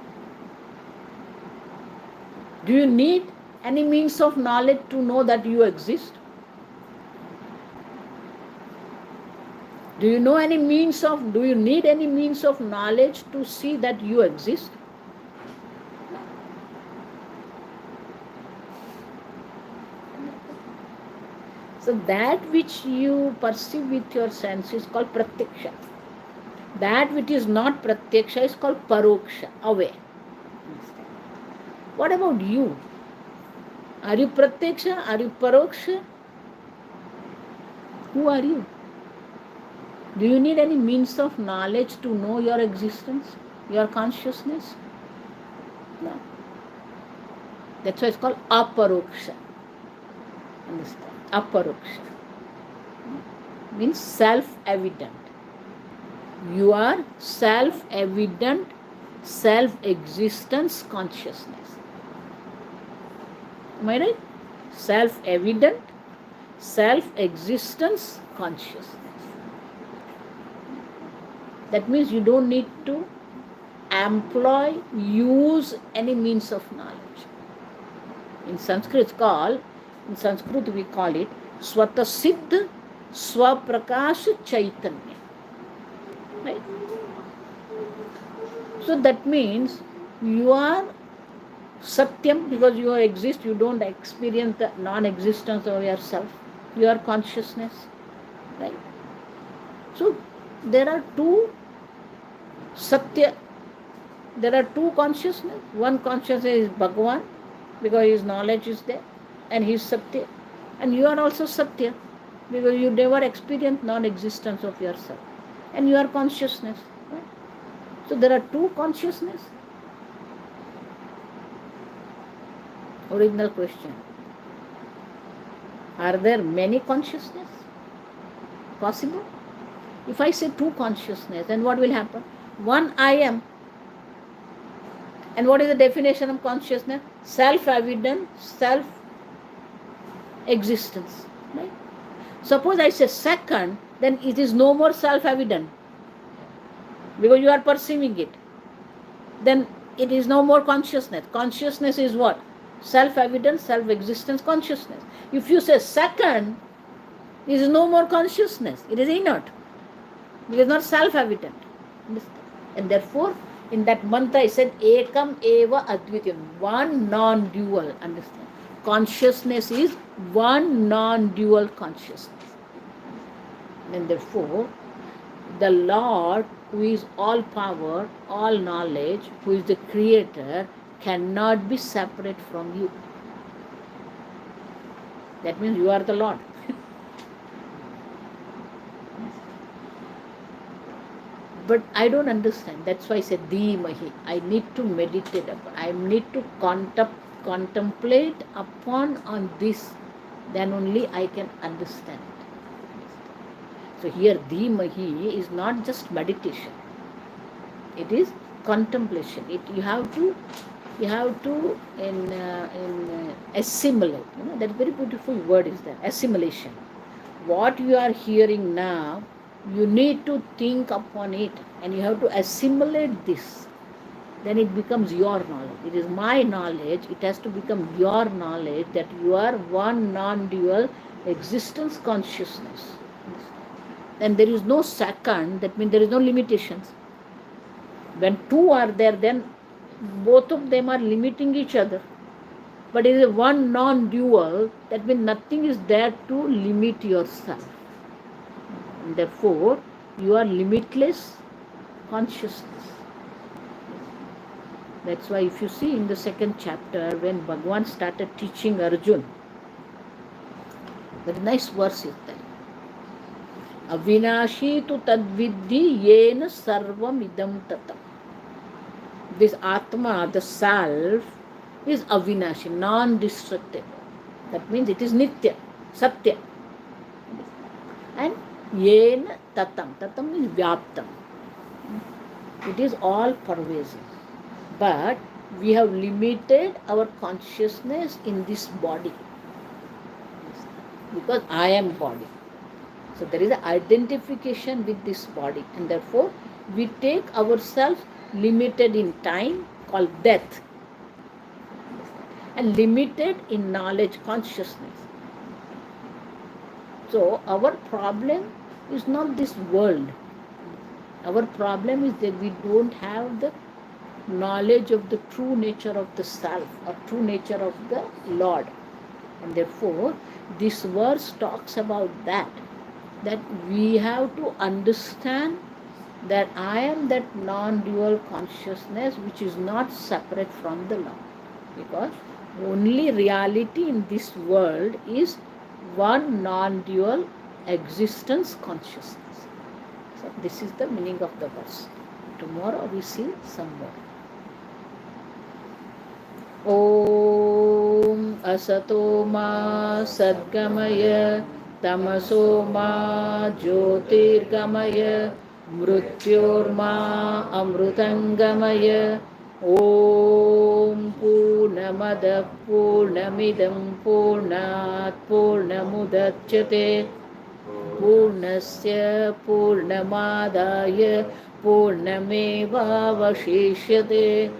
Do you need any means of knowledge to know that you exist? Do you need any means of knowledge to see that you exist? So that which you perceive with your sense is called pratyaksha. That which is not pratyaksha is called paroksha, away. What about you? Are you pratyaksha? Are you paroksha? Who are you? Do you need any means of knowledge to know your existence, your consciousness? No. That's why it's called aparoksha. Understand? Aparoksha means self-evident. You are self-evident, self-existence consciousness. Am I right? Self-evident, self-existence consciousness. That means you don't need to use any means of knowledge. In Sanskrit we call it Swata Siddha Swaprakash Chaitanya. Right? So that means you are Satyam, because you exist, you don't experience the non-existence of yourself. You are consciousness. Right? So there are two Satya. There are two consciousness. One consciousness is Bhagavan, because his knowledge is there, and he is Satya. And you are also Satya, because you never experience non-existence of yourself. And you are consciousness. Right? So there are two consciousness. Original question. Are there many consciousness possible? If I say two consciousness, then what will happen? One I am. And what is the definition of consciousness? Self-evident, self-existence. Right? Suppose I say second, then it is no more self-evident, because you are perceiving it. Then it is no more consciousness. Consciousness is what? Self-evident, self-existence consciousness. If you say second, it is no more consciousness. It is inert. It is not self-evident. And therefore, in that mantra, I said, Ekam eva advityam, one non-dual. Understand? Consciousness is one non-dual consciousness. And therefore, the Lord, who is all power, all knowledge, who is the creator, cannot be separate from you. That means you are the Lord. But I don't understand. That's why I said Dhimahi. I need to meditate upon. I need to contemplate upon on this. Then only I can understand it. So here Dhimahi is not just meditation. It is contemplation. You have to assimilate. That very beautiful word is there. Assimilation. What you are hearing now, you need to think upon it, and you have to assimilate this. Then it becomes your knowledge. It is my knowledge. It has to become your knowledge that you are one non-dual existence consciousness. And there is no second. That means there is no limitations. When two are there, then both of them are limiting each other. But it is one non-dual. That means nothing is there to limit yourself. And therefore, you are limitless consciousness. That's why if you see in the second chapter, when Bhagavan started teaching Arjuna, that nice verse is there. Avinashi tu tadvidhi yena sarvam idam tatam. This Atma, the self, is avinashi, non-destructible. That means it is nitya, satya. And yena tatam. Tatam means vyaptam. It is all pervasive. But we have limited our consciousness in this body because I am body. So there is an identification with this body, and therefore we take ourselves limited in time called death and limited in knowledge consciousness. So our problem is not this world. Our problem is that we don't have the knowledge of the true nature of the self or true nature of the Lord. And therefore this verse talks about that we have to understand that I am that non-dual consciousness which is not separate from the Lord. Because only reality in this world is one non-dual existence consciousness. So this is the meaning of the verse. Tomorrow we see some more. Om asato ma sadgamaya tamaso ma jyotirgamaya mrityorma amrutangamaya. Om purnamada purnamidam purnat purnamudachyate purnasya purnamadaya purnamevavashishyate.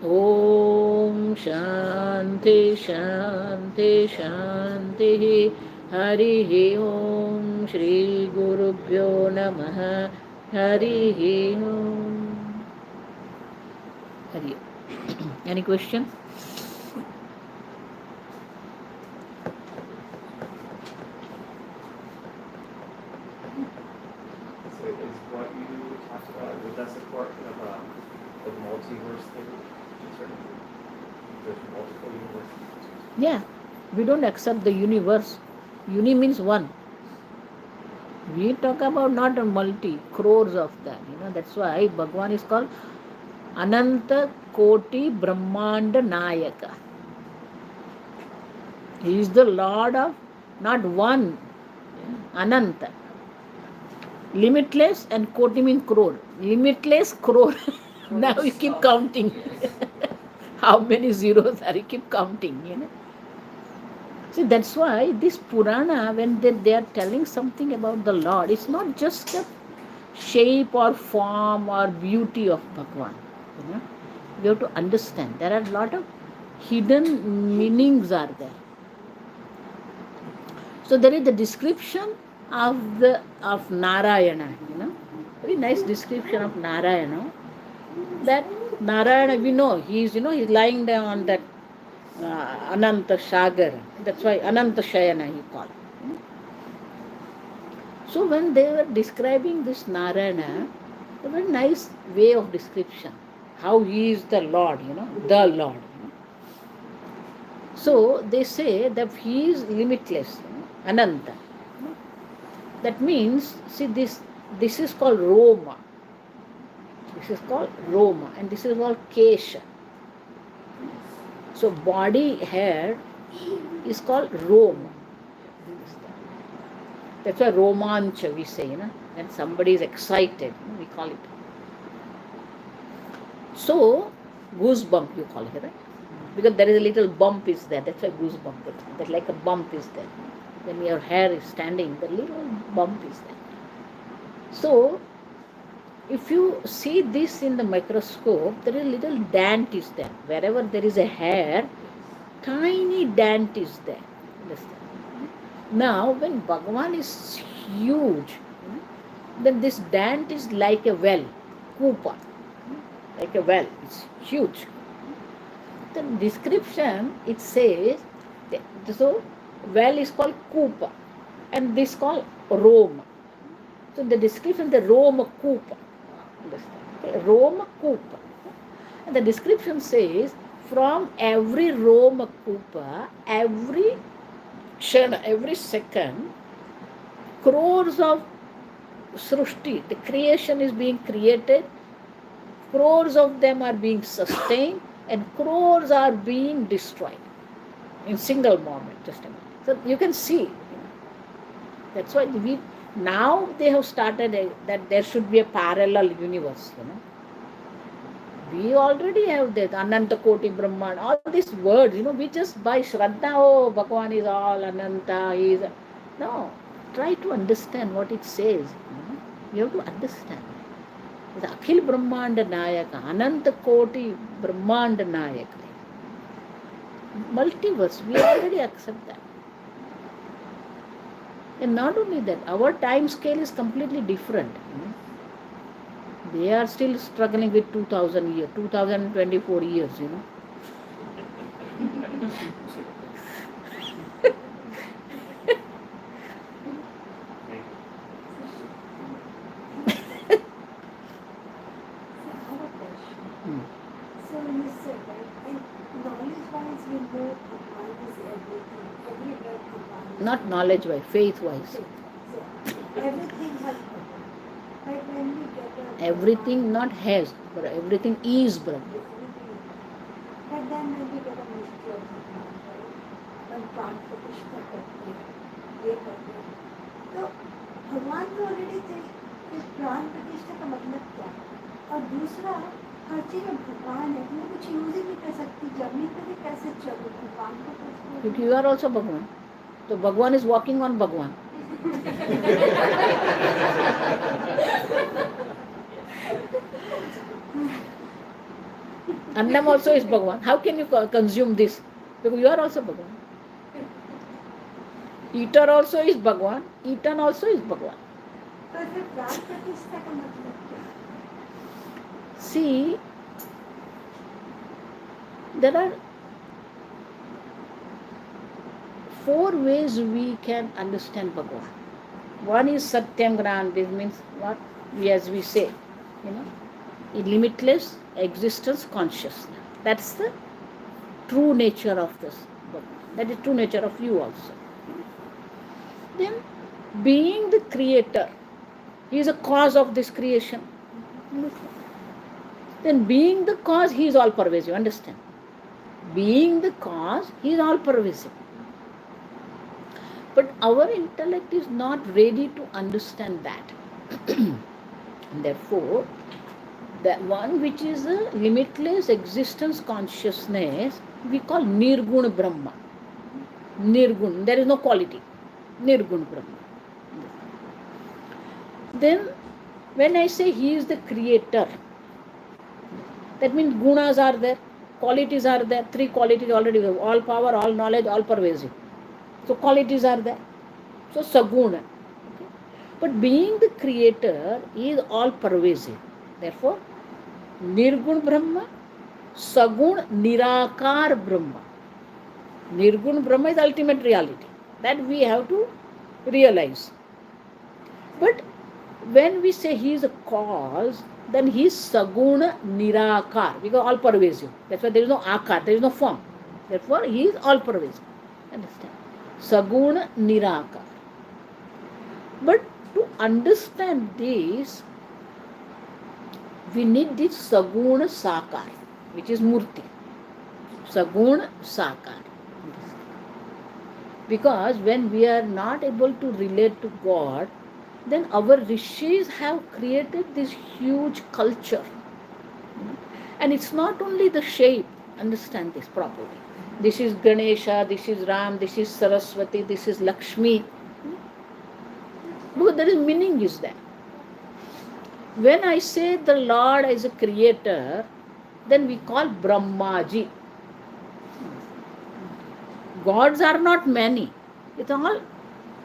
Om Shanti Shanti Shanti. Hari Om Shri Gurubhyo Namaha. Hari Om. Hari. Any questions? So is what you talked about, would that support kind of the multiverse theory? There's multiple universes. Yeah, we don't accept the universe. Uni means one. We talk about not a multi, crores of that. That's why Bhagwan is called Ananta Koti Brahmanda Nayaka. He is the Lord of not one, Ananta. Limitless and Koti means crore. Limitless crore. Now you keep counting. How many zeros are you keep counting, See, that's why this Purana, when they are telling something about the Lord, it's not just a shape or form or beauty of Bhagwan. We have to understand. There are a lot of hidden meanings are there. So there is the description of Narayana, very nice description of Narayana. That Narayana, we know, he's lying down on that Ananta Sagar. That's why Ananta Shayana he called. So when they were describing this Narayana, a very nice way of description. How he is the Lord, the Lord. So they say that he is limitless, Ananta. That means, see, this is called Roma. This is called Roma, and this is called Kesha. So body hair is called Roma. That's why Romancha we say, when somebody is excited, we call it. So goosebump you call it, right? Because there is a little bump is there. That's why goosebump. That like a bump is there. When your hair is standing, the little bump is there. So if you see this in the microscope, there is a little dent is there. Wherever there is a hair, tiny dent is there. Understand? Now, when Bhagavan is huge, then this dent is like a well, kupa, like a well. It's huge. The description, it says, so well is called kupa, and this called Roma. So the description, the Roma kupa. Okay, Roma kupa. And the description says, from every Roma kupa, every shana, every second, crores of Srushti, the creation is being created, crores of them are being sustained, and crores are being destroyed in single moment. Just a moment. So you can see. That's why now they have started that there should be a parallel universe. We already have that Ananta Koti Brahman, all these words, we just by Shraddha, oh, Bhagavan is all, Ananta, he is. No, try to understand what it says. You have to understand. The Akhil Brahmanda Nayaka, Ananta Koti Brahmanda Nayaka. Multiverse, we already accept that. And not only that, our time scale is completely different. They are still struggling with 2000 years, 2024 years, So you said, right, and knowledge-wise, we know Bhagwan is everything. Everywhere Bhagwan is. Not knowledge-wise, faith-wise. So everything has Bhagwan. But when we get a Everything not has, but everything is Brahma. everything. But then when we get a mystery of Bhagwan, right? When प्राण प्रतिष्ठा करते हैं, ये करते हैं, तो भगवान को ऑलरेडी थे कि प्राण प्रतिष्ठा का मतलब क्या है? और दूसरा, हर चीज में भगवान है, मैं कुछ यूज ही नहीं कर सकती, जमीन पे भी कैसे चलूं, भगवान को कैसे Because you are also Bhagwan. So Bhagwan is walking on Bhagwan. Annam also is Bhagwan. How can you consume this? Because you are also Bhagwan. Eater also is Bhagwan. Eaten also is Bhagwan. तो फिर प्राण प्रतिष्ठा का मतलब क्या है? See, there are 4 ways we can understand Bhagwan. One is Satyam Gran, this means what? As we say, a limitless existence consciousness. That's the true nature of this Bhagwan. That is true nature of you also. Then, being the creator, he is a cause of this creation. Then being the cause, he is all pervasive, understand? Being the cause, he is all pervasive. But our intellect is not ready to understand that. Therefore, that one which is a limitless existence consciousness, we call Nirguna Brahma. Nirgun, there is no quality. Nirgun Brahma. Then, when I say he is the creator, that means gunas are there, qualities are there, 3 qualities already have, all power, all knowledge, all pervasive. So qualities are there. So saguna. Okay? But being the creator is all pervasive. Therefore, Nirgun Brahma, Sagun Nirakar Brahma. Nirgun Brahma is ultimate reality. That we have to realize. But when we say he is a cause, then he is Saguna Nirakar, because all pervasive. That's why there is no Akar, there is no form. Therefore, he is all pervasive. Understand? Saguna Nirakar. But to understand this, we need this Saguna Sakar, which is Murti. Saguna Sakar. Because when we are not able to relate to God, then our rishis have created this huge culture. And it's not only the shape, understand this properly. This is Ganesha, this is Ram, this is Saraswati, this is Lakshmi. Because there is meaning is there. When I say the Lord is a creator, then we call Brahmaji. Gods are not many. It's all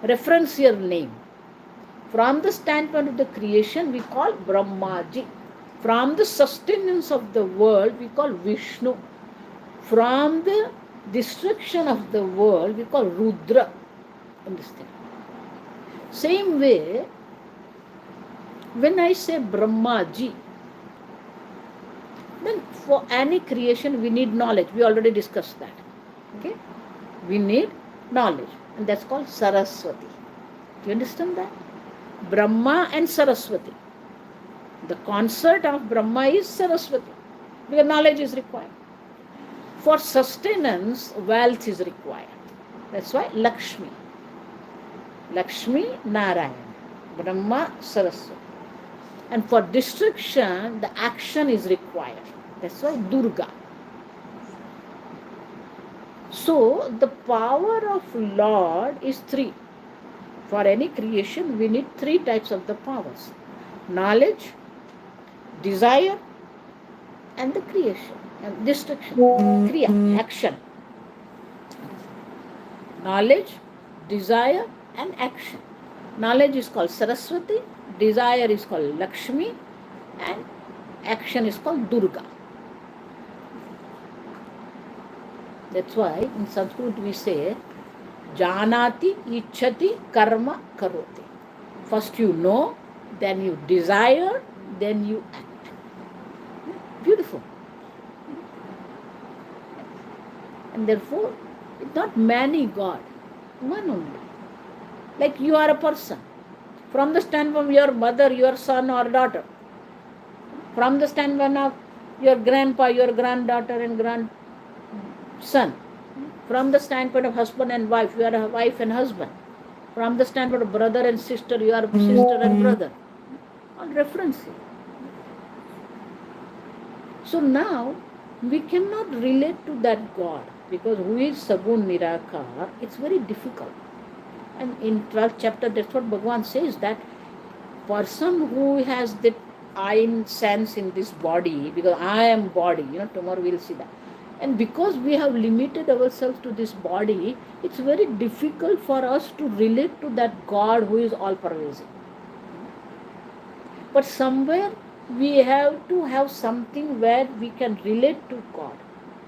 referential name. From the standpoint of the creation, we call Brahmaji. From the sustenance of the world, we call Vishnu. From the destruction of the world, we call Rudra. Understand? Same way, when I say Brahmaji, then for any creation we need knowledge. We already discussed that. Okay? We need knowledge. And that's called Saraswati. Do you understand that? Brahma and Saraswati. The consort of Brahma is Saraswati, because knowledge is required. For sustenance, wealth is required. That's why Lakshmi. Lakshmi, Narayan. Brahma, Saraswati. And for destruction, the action is required. That's why Durga. So, the power of Lord is three. For any creation, we need three types of the powers: knowledge, desire, and the creation, and destruction, kriya, action. Knowledge, desire, and action. Knowledge is called Saraswati, desire is called Lakshmi, and action is called Durga. That's why in Sanskrit we say, Janati, Ichhati, Karma, Karoti. First you know, then you desire, then you act. Beautiful. And therefore, it's not many God, one only. Like you are a person. From the standpoint of your mother, your son or daughter. From the standpoint of your grandpa, your granddaughter and grandson. From the standpoint of husband and wife, you are a wife and husband. From the standpoint of brother and sister, you are sister and brother. All reference here. So now, we cannot relate to that God, because who is Sagun Nirakar, it's very difficult. And in 12th chapter, that's what Bhagavan says, that person who has the I sense in this body, because I am body, tomorrow we'll see that. And because we have limited ourselves to this body, it's very difficult for us to relate to that God who is all pervasive. But somewhere we have to have something where we can relate to God.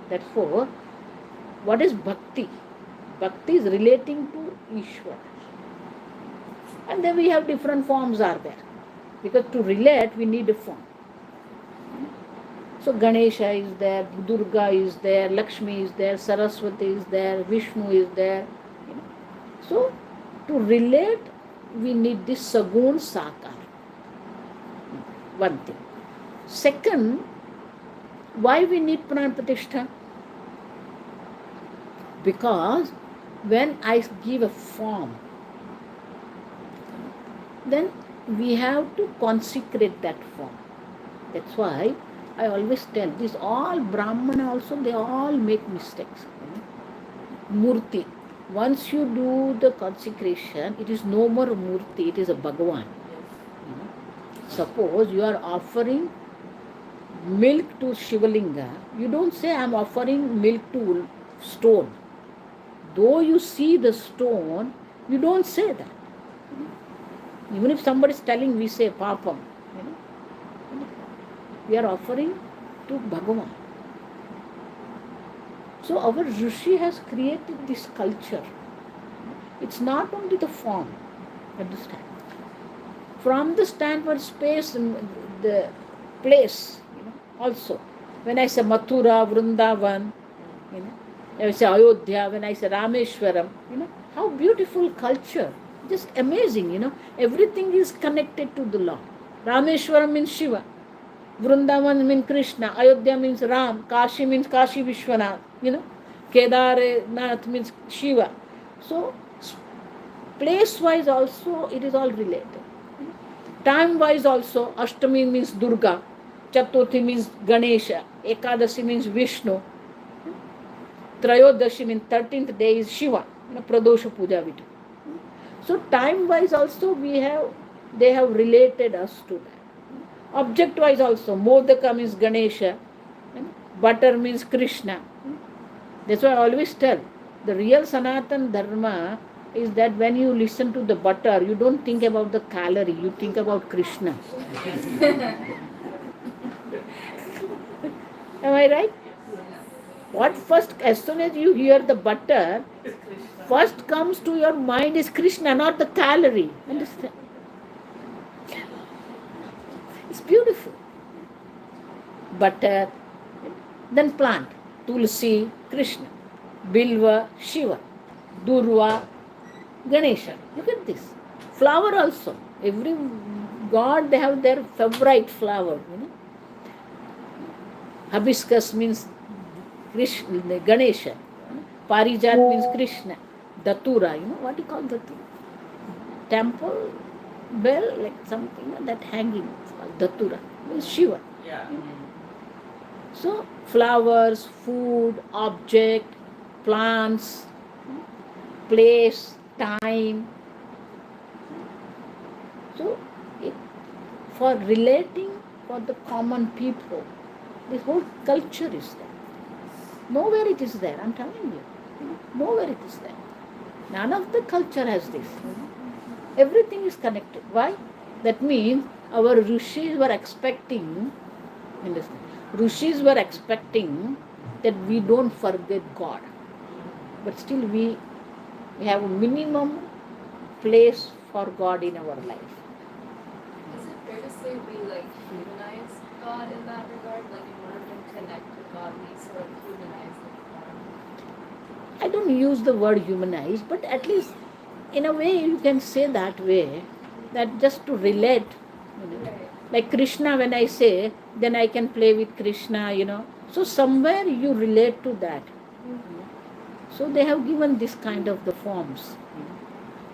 Therefore, what is bhakti? Bhakti is relating to Ishwar. And then we have different forms are there. Because to relate, we need a form. So Ganesha is there, Durga is there, Lakshmi is there, Saraswati is there, Vishnu is there. So to relate, we need this Sagun Sakar. One thing. Second, why we need Pran Pratishtha? Because when I give a form, then we have to consecrate that form. That's why I always tell this, all Brahmana also, they all make mistakes. Murti. Once you do the consecration, it is no more a Murti, it is a Bhagavan. Suppose you are offering milk to Shivalinga, you don't say I am offering milk to stone. Though you see the stone, you don't say that. Even if somebody is telling, we say Papam. We are offering to Bhagavan. So our Rishi has created this culture. It's not only the form, understand. From the standpoint space, the place, also. When I say Mathura, Vrindavan, when I say Ayodhya, when I say Rameshwaram, how beautiful culture. Just amazing, everything is connected to the Lord. Rameshwaram means Shiva. Vrindavan means Krishna. Ayodhya means Ram. Kashi means Kashi Vishwanath. Kedarnath means Shiva. So, place-wise also, it is all related. Time-wise also, Ashtami means Durga. Chaturthi means Ganesha. Ekadashi means Vishnu. Trayodashi means 13th day is Shiva. Pradosha Puja we do. So time-wise also they have related us to that. Object-wise also, Modaka means Ganesha. Butter means Krishna. That's why I always tell, the real Sanatan Dharma is that when you listen to the butter, you don't think about the calorie, you think about Krishna. Am I right? What first, as soon as you hear the butter, first comes to your mind is Krishna, not the calorie. Understand? It's beautiful. Butter, then plant, Tulsi, Krishna, Bilva, Shiva, Durva, Ganesha. Look at this. Flower also. Every god, they have their favorite flower, you know. Hibiscus means Krishna, Ganesha. Parijat means Krishna. Datura, you know what you call Datura? Temple bell, like something, you know, that hanging, it's called Datura, means Shiva. Yeah. So flowers, food, object, plants, place, time. So it, for relating for the common people, this whole culture is there. Nowhere it is there, I'm telling you. Nowhere it is there. None of the culture has this. Everything is connected. Why? That means our rishis were expecting, understand? Rishis were expecting that we don't forget God. But still we have a minimum place for God in our life. Is it fair to say we like humanize God in that regard? Like in order to connect with God, we sort of humanize the God. I don't use the word humanize, but at least in a way you can say that way, that just to relate, you know. Right. Like Krishna, when I say, then I can play with Krishna, you know. So somewhere you relate to that. So they have given this kind of the forms.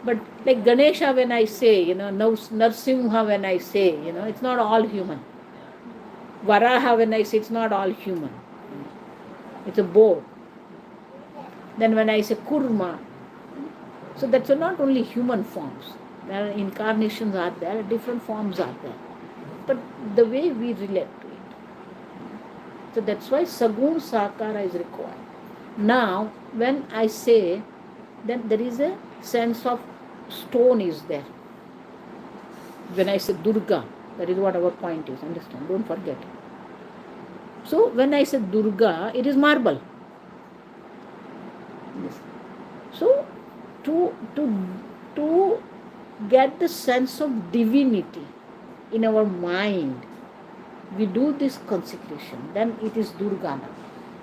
But like Ganesha, when I say, you know, Narsimha, when I say, you know, it's not all human. Varaha, when I say, it's not all human. It's a bow. Then when I say Kurma, so that's not only human forms. There are incarnations are there, different forms are there. But the way we relate to it. So that's why Sagun Sakara is required. Now, when I say, then there is a sense of stone is there. When I say Durga, that is what our point is. Understand? Don't forget. So when I say Durga, it is marble. So to get the sense of divinity in our mind, we do this consecration. Then it is Durga now.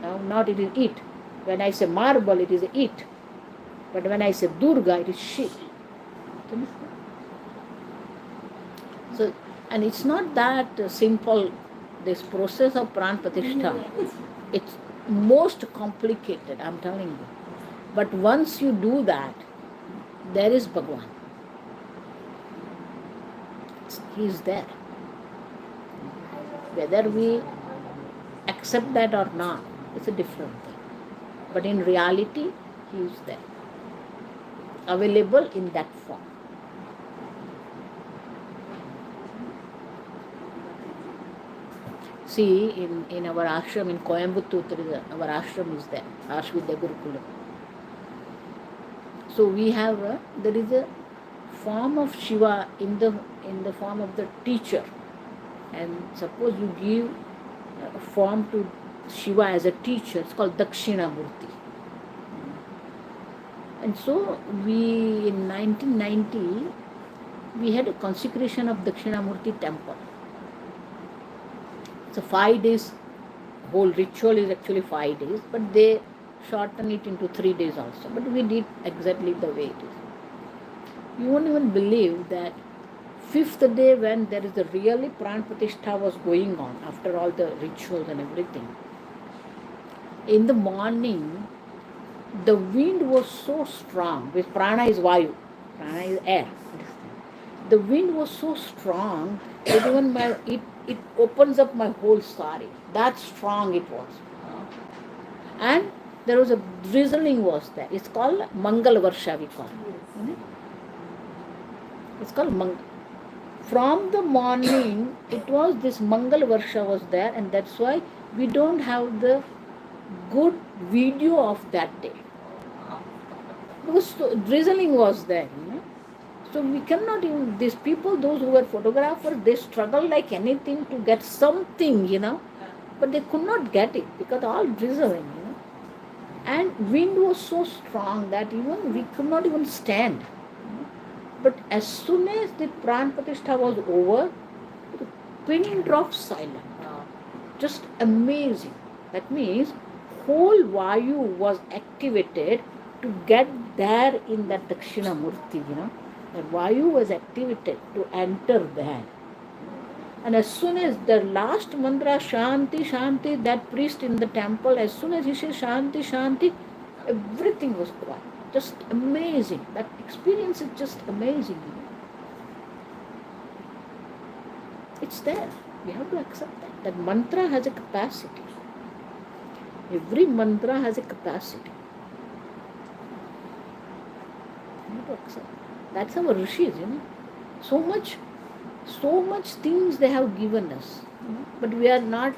Now not it is it. When I say marble, it is it. But when I say Durga, it is she. So, and it's not that simple, this process of Pran Pratishtha. It's most complicated, I'm telling you. But once you do that, there is Bhagwan. He is there. Whether we accept that or not, it's a different thing. But in reality, he is there. Available in that form. See, in our ashram in Coimbatore, our ashram is there, Ashvidya Gurukulam. So we have there is a form of Shiva in the form of the teacher, and suppose you give a form to Shiva as a teacher, it's called Dakshinamurti. And so we in 1990 we had a consecration of Dakshinamurti temple. So 5 days, whole ritual is actually 5 days, but they shorten it into 3 days also. But we did exactly the way it is. You won't even believe that 5th day, when there is a really Pran Pratishtha was going on after all the rituals and everything, in the morning the wind was so strong, because prana is vayu, prana is air. The wind was so strong that even it opens up my whole sari. That strong it was. And there was a drizzling was there. It's called Mangal Varsha, we call it. It's called Mangal. From the morning, it was this Mangal Varsha was there, and that's why we don't have the good video of that day. Because drizzling was there, you know. So we cannot even, these people, those who were photographers, they struggle like anything to get something, you know. But they could not get it because all drizzling, you know. And wind was so strong that even we could not even stand. But as soon as the Pran Pratishtha was over, the pin drop silent. Just amazing. That means whole Vayu was activated to get there in that Dakshinamurti, you know. The Vayu was activated to enter there. And as soon as the last mantra, Shanti, Shanti, that priest in the temple, as soon as he says Shanti, Shanti, everything was quiet. Just amazing. That experience is just amazing. It's there. We have to accept that. That mantra has a capacity. Every mantra has a capacity. We have to accept. That's our rishis, So much things they have given us. But we are not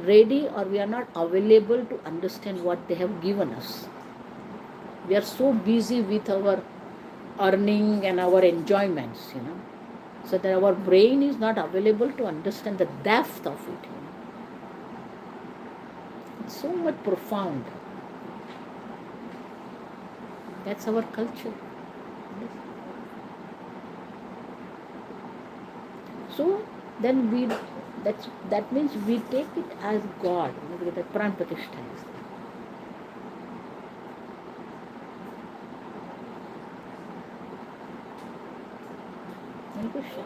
ready or we are not available to understand what they have given us. We are so busy with our earning and our enjoyments, so that our brain is not available to understand the depth of it. It's so much profound. That's our culture. So then that means we take it as God. The Pran Pratishtha is there. Any question?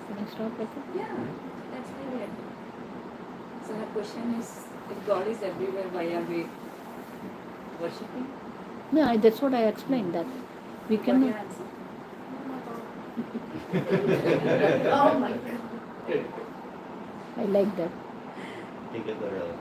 Can I stop at it? Yeah, that's really it. So the question is, if God is everywhere, why are we worshipping? No, that's what I explained, that we What your cannot. answer? Oh my God. I like that. Take it literally.